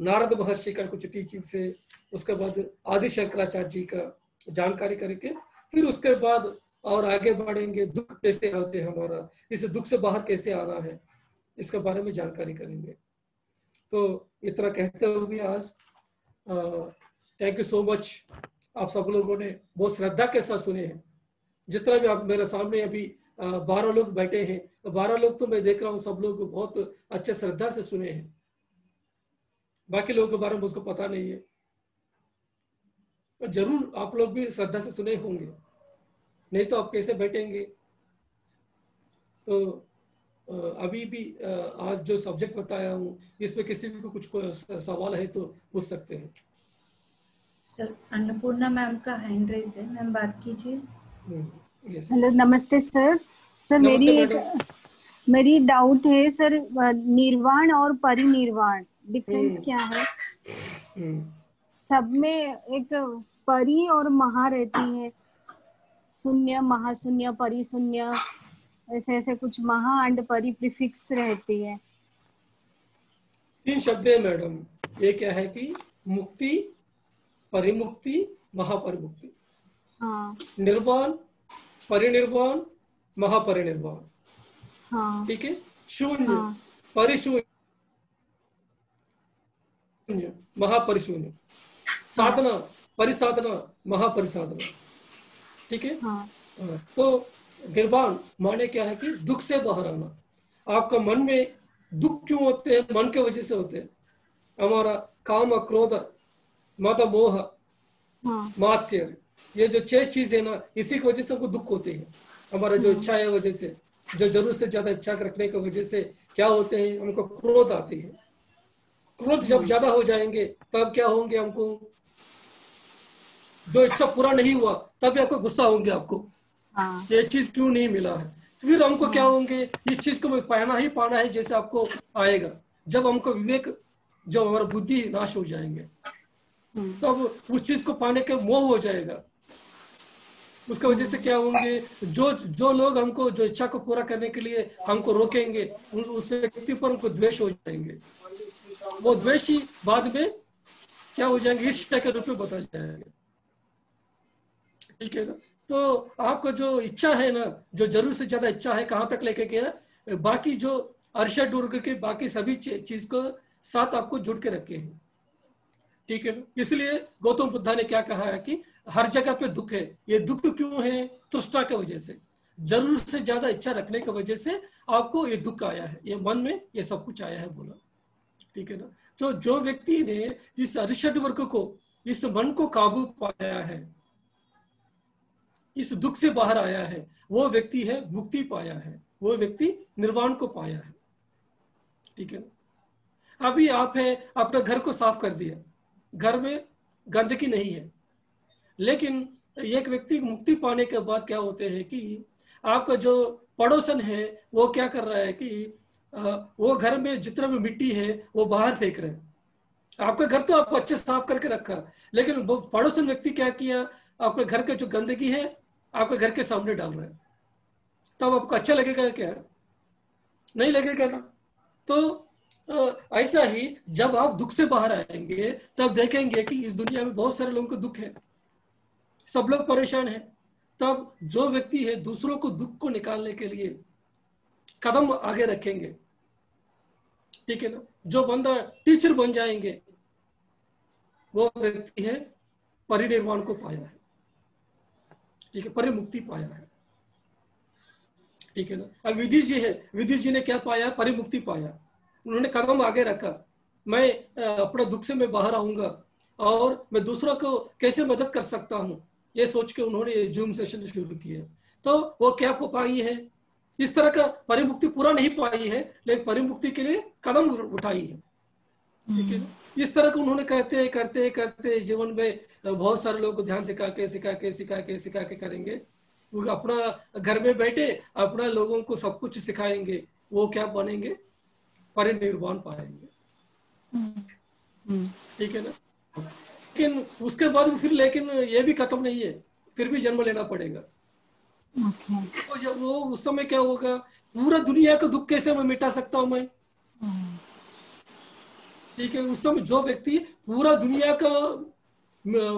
नारद महर्षि का कुछ टीचिंग से, उसके बाद आदि शंकराचार्य जी का जानकारी करके फिर उसके बाद और आगे बढ़ेंगे, दुख कैसे आते हैं हमारा, इस दुख से बाहर कैसे आना है, इसके बारे में जानकारी करेंगे। तो इतना कहते हुए आज थैंक यू सो मच, आप सब लोगों ने बहुत श्रद्धा के साथ सुने हैं। जितना भी आप मेरे सामने अभी 12 लोग बैठे हैं, 12 लोग तो मैं देख रहा हूँ सब लोग बहुत अच्छे श्रद्धा से सुने हैं। बाकी लोगों के बारे में मुझको पता नहीं है, जरूर आप लोग भी श्रद्धा से सुने होंगे, नहीं तो आप कैसे बैठेंगे। तो अभी भी आज जो सब्जेक्ट बताया हूँ इसमें किसी भी को कुछ सवाल है तो पूछ सकते हैं। सर अन्नपूर्णा मैम का हैंड रेज है, मैम बात कीजिए। यस हेलो, नमस्ते सर। सर नमस्ते मेरी डाउट है सर, निर्वाण और परिनिर्वाण डिफरेंस क्या है? सब में एक परि और महा रहती है, शून्य महाशून्य परिशून्य, ऐसे ऐसे कुछ महा एंड परि प्रीफिक्स रहती है। 3 शब्द है मैडम, ये क्या है कि मुक्ति, परिमुक्ति, महापरिमुक्ति। हाँ निर्वाण, परिनिर्वाण, महापरिनिर्वाण। हाँ ठीक है, शून्य, हाँ परिशून्य, महापरिशून्य, साधना, परिसाधना, महापरिसाधना। ठीक है। हाँ तो निर्वाण माने क्या है कि दुख से बाहर आना। आपका मन में दुख क्यों होते हैं? मन के वजह से होते हैं। हमारा काम, क्रोध, मद, मोह, हाँ मात्य, ये जो 6 चीज है ना, इसी की वजह से हमको दुख होते हैं। हमारा जो इच्छा है वजह से, जो जरूरत से ज्यादा इच्छा रखने की वजह से क्या होते हैं, हमको क्रोध आती है। क्रोध जब ज्यादा हो जाएंगे तब क्या होंगे, हमको जो इच्छा पूरा नहीं हुआ तब भी आपको गुस्सा होंगे, आपको हाँ ये चीज क्यों नहीं मिला है। तो फिर हमको क्या होंगे, इस चीज को पाना ही पाना है जैसे आपको आएगा। जब हमको विवेक, जो हमारा बुद्धि नाश हो जाएंगे तब उस चीज को पाने के मोह हो जाएगा। उसके वजह से क्या होंगे, जो लोग हमको जो इच्छा को पूरा करने के लिए हमको रोकेंगे, उस व्यक्ति पर हमको द्वेष हो जाएंगे। वो द्वेष ही बाद में क्या हो जाएंगे, ईर्ष्या के रूप में बदल जाएंगे। ठीक है ना। तो आपका जो इच्छा है ना, जो जरूर से ज्यादा इच्छा है, कहाँ तक लेके गया, बाकी जो अर्शद दुर्ग के बाकी सभी चीज को साथ आपको जुड़ के रखे हैं। ठीक है ना। इसलिए गौतम बुद्धा ने क्या कहा है कि हर जगह पे दुख है। ये दुख क्यों है? तृष्णा की वजह से, जरूरत से ज्यादा इच्छा रखने की वजह से आपको ये दुख आया है, ये मन में ये सब कुछ आया है बोला। ठीक है ना। तो जो व्यक्ति ने इस अर्शद वर्ग को, इस मन को काबू पाया है, इस दुख से बाहर आया है, वो व्यक्ति है मुक्ति पाया है, वो व्यक्ति निर्वाण को पाया है। ठीक है ना। अभी आप है अपने घर को साफ कर दिया, घर में गंदगी नहीं है, लेकिन एक व्यक्ति मुक्ति पाने के बाद क्या होते हैं कि आपका जो पड़ोसन है वो क्या कर रहा है कि वो घर में जितना भी मिट्टी है वो बाहर फेंक रहे हैं। आपका घर तो आप अच्छे साफ करके रखा, लेकिन वो पड़ोसन व्यक्ति क्या किया, आपके घर के जो गंदगी है आपके घर के सामने डाल रहा है। तब आपको अच्छा लगेगा क्या? नहीं लगेगा ना। तो ऐसा ही जब आप दुख से बाहर आएंगे तब देखेंगे कि इस दुनिया में बहुत सारे लोगों को दुख है, सब लोग परेशान हैं। तब जो व्यक्ति है दूसरों को दुख को निकालने के लिए कदम आगे रखेंगे। ठीक है ना। जो बंदा टीचर बन जाएंगे वो व्यक्ति है परिनिर्वाण को पाया है। ठीक है, परिमुक्ति पाया है। ठीक है ना। अब विधि जी है, विधि जी ने क्या पाया? परिमुक्ति पाया। उन्होंने कदम आगे रखा, मैं अपना दुख से मैं बाहर आऊंगा और मैं दूसरों को कैसे मदद कर सकता हूं, ये सोच के उन्होंने जूम सेशन शुरू किया। तो वो क्या पाई है? इस तरह का परिमुक्ति पूरा नहीं पाई है, लेकिन परिमुक्ति के लिए कदम उठाई है। ठीक है ना। इस तरह को उन्होंने करते करते करते जीवन में बहुत सारे लोगों को ध्यान सिखा के करेंगे। वो अपना घर में बैठे अपना लोगों को सब कुछ सिखाएंगे, वो क्या बनेंगे? परिनिर्वाण पाएंगे। ठीक है ना। लेकिन उसके बाद फिर लेकिन ये भी खत्म नहीं है, फिर भी जन्म लेना पड़ेगा। तो वो उस समय क्या होगा, पूरा दुनिया का दुख कैसे मैं मिटा सकता हूं मैं? ठीक है। उस समय जो व्यक्ति पूरा दुनिया का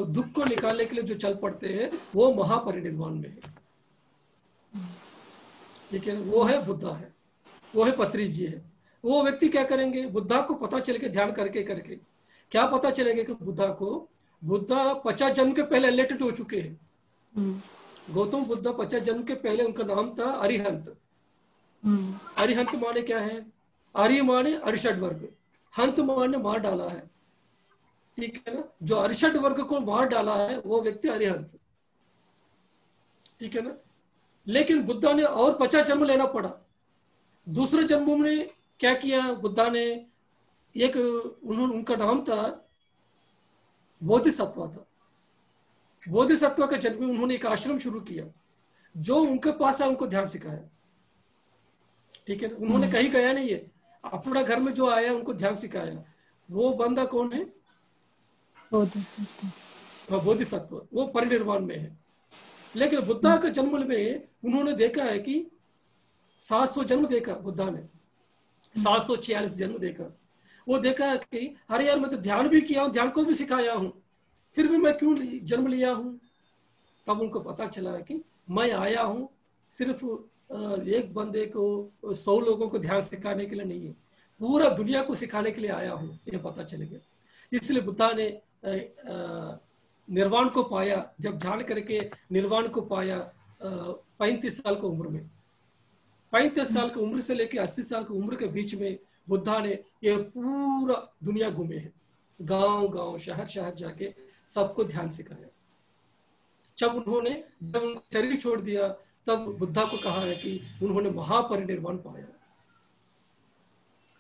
दुख को निकालने के लिए जो चल पड़ते हैं वो महापरिनिर्वाण में है। ठीक है, वो है बुद्धा है, वो है पत्री जी है। वो व्यक्ति क्या करेंगे, बुद्धा को पता चल के ध्यान करके करके क्या पता चलेगा कि बुद्धा 50 जन्म के पहले एलेक्टेड हो चुके हैं। गौतम बुद्ध 50 जन्म के पहले उनका नाम था अरिहंत। अरिहंत माने क्या है, आर्य माने अरिषड वर्ग, हंत माने मार डाला है। ठीक है ना, जो अरिषड वर्ग को मार डाला है वो व्यक्ति अरिहंत। ठीक है ना, लेकिन बुद्धा ने और 50 जन्म लेना पड़ा। दूसरे जन्म में क्या किया बुद्धा ने, उनका नाम था बोधिसत्व था। बोधिसत्व का जन्म में उन्होंने एक आश्रम शुरू किया, जो उनके पास है उनको ध्यान सिखाया। ठीक है, उन्होंने कहीं गया नहीं है, अपना घर में जो आया उनको ध्यान सिखाया। वो बंदा कौन है, बोधिसत्व, वो परिनिर्वाण में है। लेकिन बुद्धा के जन्म में उन्होंने देखा है कि 700 जन्म देखा बुद्धा ने, 746 जन्म देखा। वो देखा कि अरे यार मैं तो ध्यान भी किया हूं, ध्यान को भी सिखाया हूं, फिर भी मैं क्यों जन्म लिया हूं। तब उनको पता चला है कि मैं आया हूं सिर्फ एक बंदे को 100 लोगों को ध्यान सिखाने के लिए नहीं है, पूरा दुनिया को सिखाने के लिए आया हूं, ये पता चलेगा। इसलिए बुद्धा ने निर्वाण को पाया, जब ध्यान करके निर्वाण को पाया 35 साल की उम्र में। 35 साल की उम्र से लेकर 80 साल की उम्र के बीच में बुद्धा ने ये पूरा दुनिया घूमे हैं, गांव गांव शहर शहर जाके सबको ध्यान सिखाया। जब उनको शरीर छोड़ दिया तब बुद्धा को कहा है कि उन्होंने महापरिनिर्वाण पाया।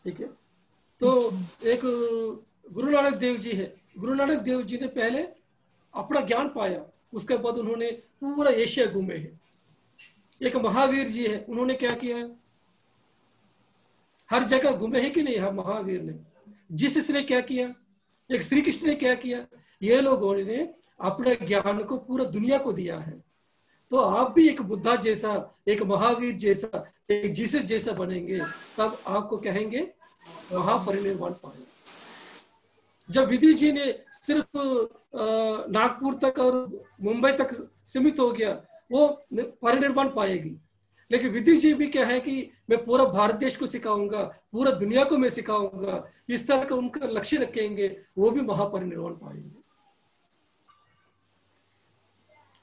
ठीक है, तो एक गुरु नानक देव जी है। गुरु नानक देव जी ने पहले अपना ज्ञान पाया, उसके बाद उन्होंने पूरा एशिया घूमे हैं। एक महावीर जी है, उन्होंने क्या किया, हर जगह घूमे हैं कि नहीं। हाँ, महावीर ने, जीसस ने क्या किया, एक श्री कृष्ण ने क्या किया, ये लोगों ने अपने ज्ञान को पूरा दुनिया को दिया है। तो आप भी एक बुद्धा जैसा, एक महावीर जैसा, एक जीसस जैसा बनेंगे, तब आपको कहेंगे महापरिनिर्वाण पाए। जब विधि जी ने सिर्फ नागपुर तक और मुंबई तक सीमित हो गया, वो परिनिर्वाण पाएगी। लेकिन विधि जी भी क्या है कि मैं पूरा भारत देश को सिखाऊंगा, पूरा दुनिया को मैं सिखाऊंगा, इस तरह का उनका लक्ष्य रखेंगे, वो भी महापरिनिर्वाण पाएंगे।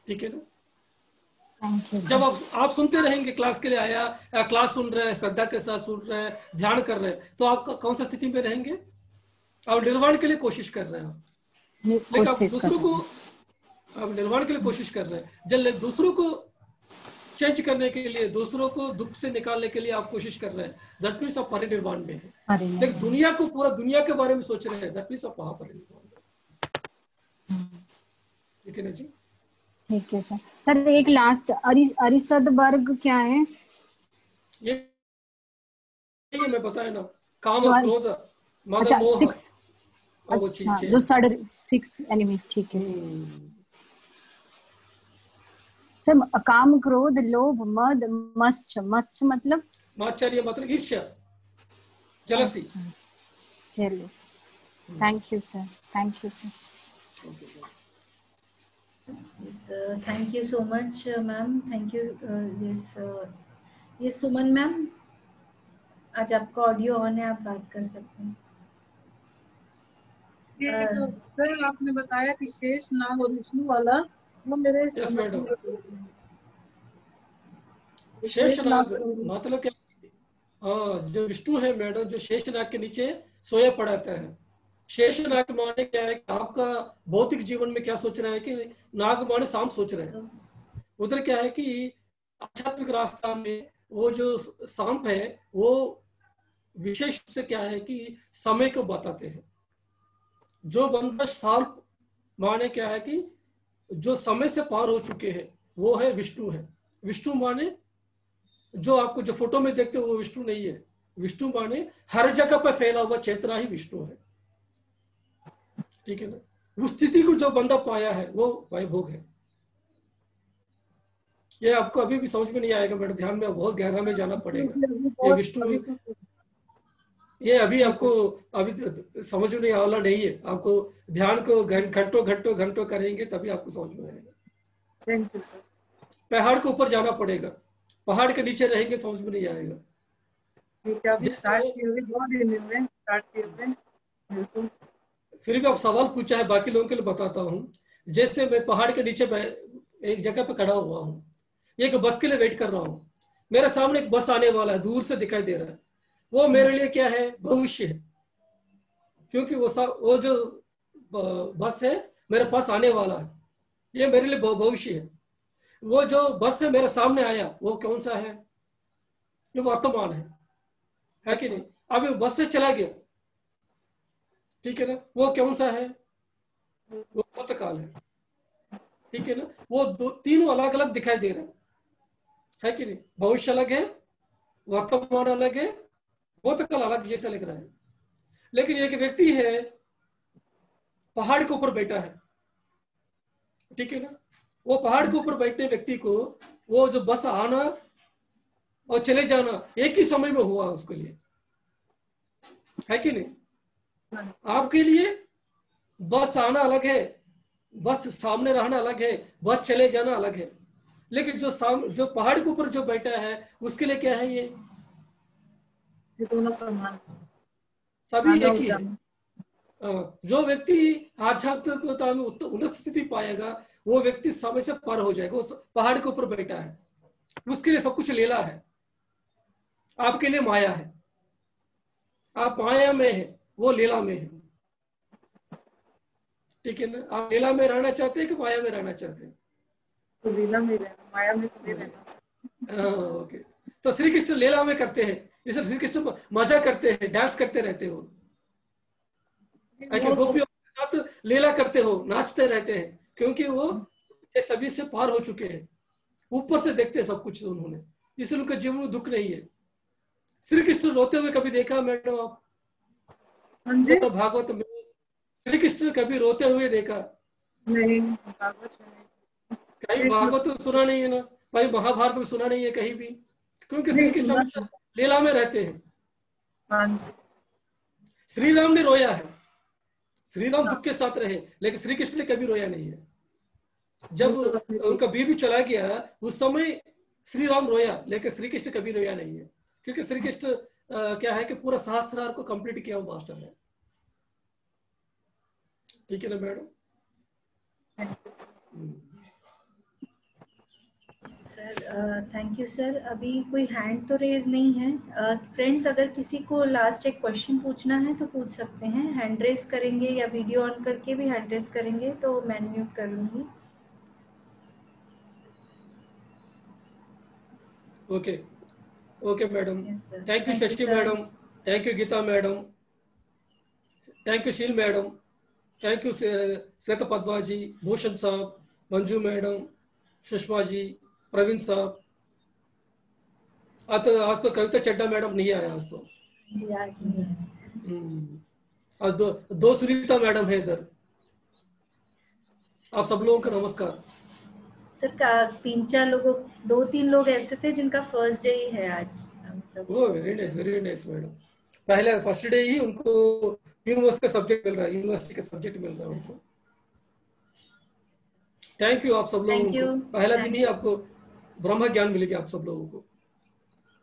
ठीक है ना। जब आप सुनते रहेंगे, क्लास के लिए आया, क्लास सुन रहे हैं, श्रद्धा के साथ सुन रहे हैं, ध्यान कर रहे हैं, तो आप कौन सा स्थिति में रहेंगे, आप निर्वाण के लिए कोशिश कर रहे हैं। लेकिन आप दूसरों को, आप निर्वाण के लिए कोशिश कर रहे हैं, जब दूसरों को चेंज करने के लिए, दूसरों को दुख से निकालने के लिए आप कोशिश कर रहे हैं, दैट मीन्स आप परिनिर्वाण में है। लेकिन दुनिया को, पूरा दुनिया के बारे में सोच रहे हैं, दैट मीन्स आप महापरिनिर्वाण में। ठीक है ना जी। ठीक है सर। सर एक लास्ट, अरिषद वर्ग क्या है? ये मैं बताया ना, काम और क्रोध, मद मोह। 6, अच्छा, जो 6 एनिमी। ठीक है सर। काम, क्रोध, लोभ, मद, मत्स्य मतलब मात्सर्य, मतलब ईर्ष्या, jealousy. Thank you sir, thank you sir. Yes, thank you so much, ma'am. Thank you. Yes, Suman ma'am, आज आपका ऑडियो ऑन है, आप बात कर सकते हैं। ये जो सर आपने बताया कि शेष नाग और विष्णु वाला, वो मेरे समझ में शेष नाग मतलब क्या? हाँ, जो विष्णु है मैडम, जो शेष नाग के नीचे सोया पड़ाता है। शेष नाग माने क्या है कि आपका भौतिक जीवन में क्या सोच रहा है कि नाग माने सांप सोच रहे हैं। उधर क्या है कि आध्यात्मिक रास्ता में वो जो सांप है वो विशेष रूप से क्या है कि समय को बताते हैं। जो बंदा सांप माने क्या है कि जो समय से पार हो चुके हैं, वो है विष्णु है। विष्णु माने जो आपको जो फोटो में देखते हो वो विष्णु नहीं है। विष्णु माने हर जगह पर फैला हुआ चेतना ही विष्णु है। ठीक है ना। उस स्थिति को जो बंदा पाया है वो वैभोग है। ये आपको अभी भी समझ में नहीं आएगा मैडम, ध्यान में बहुत गहरा में जाना पड़ेगा। ये विष्णु, ये अभी आपको अभी समझ में आने नहीं है, आपको ध्यान को घंटों घंटों घंटों करेंगे तभी आपको समझ में आएगा। Thank you sir. पहाड़ के ऊपर जाना पड़ेगा, पहाड़ के नीचे रहेंगे समझ में नहीं आएगा। ठीक है, अभी स्टार्ट जैसे किए हुए 2 दिन में स्टार्ट किए हुए, बिल्कुल। फिर भी आप सवाल पूछा है, बाकी लोगों के लिए बताता हूँ। जैसे मैं पहाड़ के नीचे एक जगह पे खड़ा हुआ हूँ, एक बस के लिए वेट कर रहा हूँ, मेरे सामने एक बस आने वाला है, दूर से दिखाई दे रहा है, वो मेरे लिए क्या है, भविष्य है। क्योंकि वो जो बस है मेरे पास आने वाला है, ये मेरे लिए भविष्य है। वो जो बस से मेरे सामने आया वो कौन सा है, ये वर्तमान है कि नहीं। अभी बस से चला गया, ठीक है ना, वो कौन सा है, वो भूतकाल है, ठीक है ना। वो तीनों अलग अलग दिखाई दे रहे हैं, है कि नहीं। भविष्य अलग है, वर्तमान अलग है, भूतकाल अलग जैसा लग रहा है। लेकिन एक व्यक्ति है पहाड़ के ऊपर बैठा है, ठीक है ना, वो पहाड़ के ऊपर बैठने व्यक्ति को वो जो बस आना और चले जाना एक ही समय में हुआ उसके लिए, है कि नहीं। आपके लिए बस आना अलग है, बस सामने रहना अलग है, बस चले जाना अलग है। लेकिन जो पहाड़ के ऊपर जो बैठा है उसके लिए क्या है, ये दोनों समान, सभी आना एक और ही है। जाना। जो व्यक्ति आध्यात्मिकता में उन्नत स्थिति पाएगा वो व्यक्ति समय से पार हो जाएगा। उस पहाड़ के ऊपर बैठा है, उसके लिए सब कुछ लीला है, आपके लिए माया है। आप माया में है, वो लीला में है, ठीक है ना। आप लीला में रहना चाहते हैं कि माया में रहना चाहते हैं। तो लीला में रहना, माया में तो नहीं रहना चाहिए। ओके, तो श्री कृष्ण लीला में करते हैं, जैसे श्री कृष्ण मजा करते हैं, डांस करते रहते हो, वो तो गोपियों के साथ लीला करते हो, नाचते रहते हैं, क्योंकि वो ये सभी से पार हो चुके हैं, ऊपर से देखते हैं सब कुछ उन्होंने, इसलिए उनके जीवन में दुख नहीं है। श्री कृष्ण रोते हुए कभी देखा मैडम आप, हाँ जी, वो भागवत में श्री कृष्ण कभी रोते हुए देखा, नहीं कागज में नहीं। कहीं कृष्ण भागवत में सुना नहीं है ना, कहीं महाभारत में सुना नहीं है कहीं भी, क्योंकि नहीं श्री कृष्ण सुना। हमेशा लीला में रहते हैं। हाँ जी, श्री राम ने रोया है, श्री राम हाँ, दुख के साथ रहे, लेकिन श्री कृष्ण ने कभी रोया नहीं है। वो जब तो अपने उनका बीबी चला गया उस समय श्री राम रोया, लेकिन श्री कृष्ण कभी रोया नहीं है, क्योंकि श्री कृष्ण क्या है कि पूरा सहस्त्रार को कंप्लीट किया हुआ मास्टर है, ठीक है ना madam. Sir thank you sir. अभी कोई हैंड तो रेज नहीं है। फ्रेंड्स अगर किसी को लास्ट एक क्वेश्चन पूछना है तो पूछ सकते हैं, हैंड रेज करेंगे या वीडियो ऑन करके भी हैंड रेज करेंगे तो मैं म्यूट कर लूँगी। Okay okay madam, yes sir, thank you thank you Shashi sir. Madam, thank you Geeta madam, thank you Sheel madam, thank you Shweta Padma ji, Bhushan sahab, Manju madam, Sushma ji, Praveen sahab. आज तो कविता चड्डा मैडम नहीं आया आज तो। जी आज नहीं है आज दो सुनीता मैडम है इधर। आप सब लोगों का नमस्कार। सर का 3-4 लोगों, 2-3 लोग ऐसे थे जिनका फर्स्ट डे ही है आज, मतलब वो वेरी नाइस मैडम। पहले फर्स्ट डे ही उनको यूनिवर्सिटी का सब्जेक्ट मिल रहा है, यूनिवर्सिटी का सब्जेक्ट मिल रहा है उनको। थैंक यू आप सब लोगों थैंक यू, को, पहला दिन थैंक ही यू, आपको ब्रह्म ज्ञान मिलेगी आप सब लोगों को।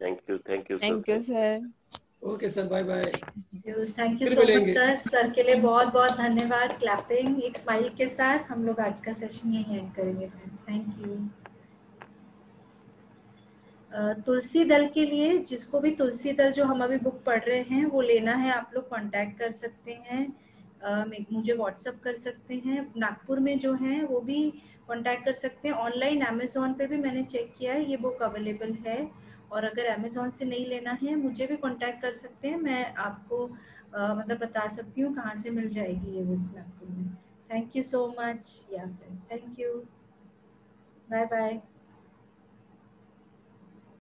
Thank you thank you sir. Okay sir, bye bye, thank you फिर सो मच मिलेंगे। सर। सर के लिए बहुत बहुत धन्यवाद। क्लैपिंग एक स्माइल के साथ हम लोग आज का सेशन यहीं एंड करेंगे फ्रेंड्स। Thank you. तुलसी दल के लिए, जिसको भी तुलसी दल जो हम अभी बुक पढ़ रहे हैं वो लेना है, आप लोग कांटेक्ट कर सकते हैं, मुझे व्हाट्सअप कर सकते हैं। नागपुर में जो है वो भी कांटेक्ट कर सकते हैं। ऑनलाइन अमेज़ॉन पे भी मैंने चेक किया है, ये बुक अवेलेबल है। और अगर अमेज़ॉन से नहीं लेना है मुझे भी कांटेक्ट कर सकते हैं, मैं आपको मतलब बता सकती हूँ कहाँ से मिल जाएगी ये बुक नागपुर में। थैंक यू सो मच या friends, thank you, bye bye.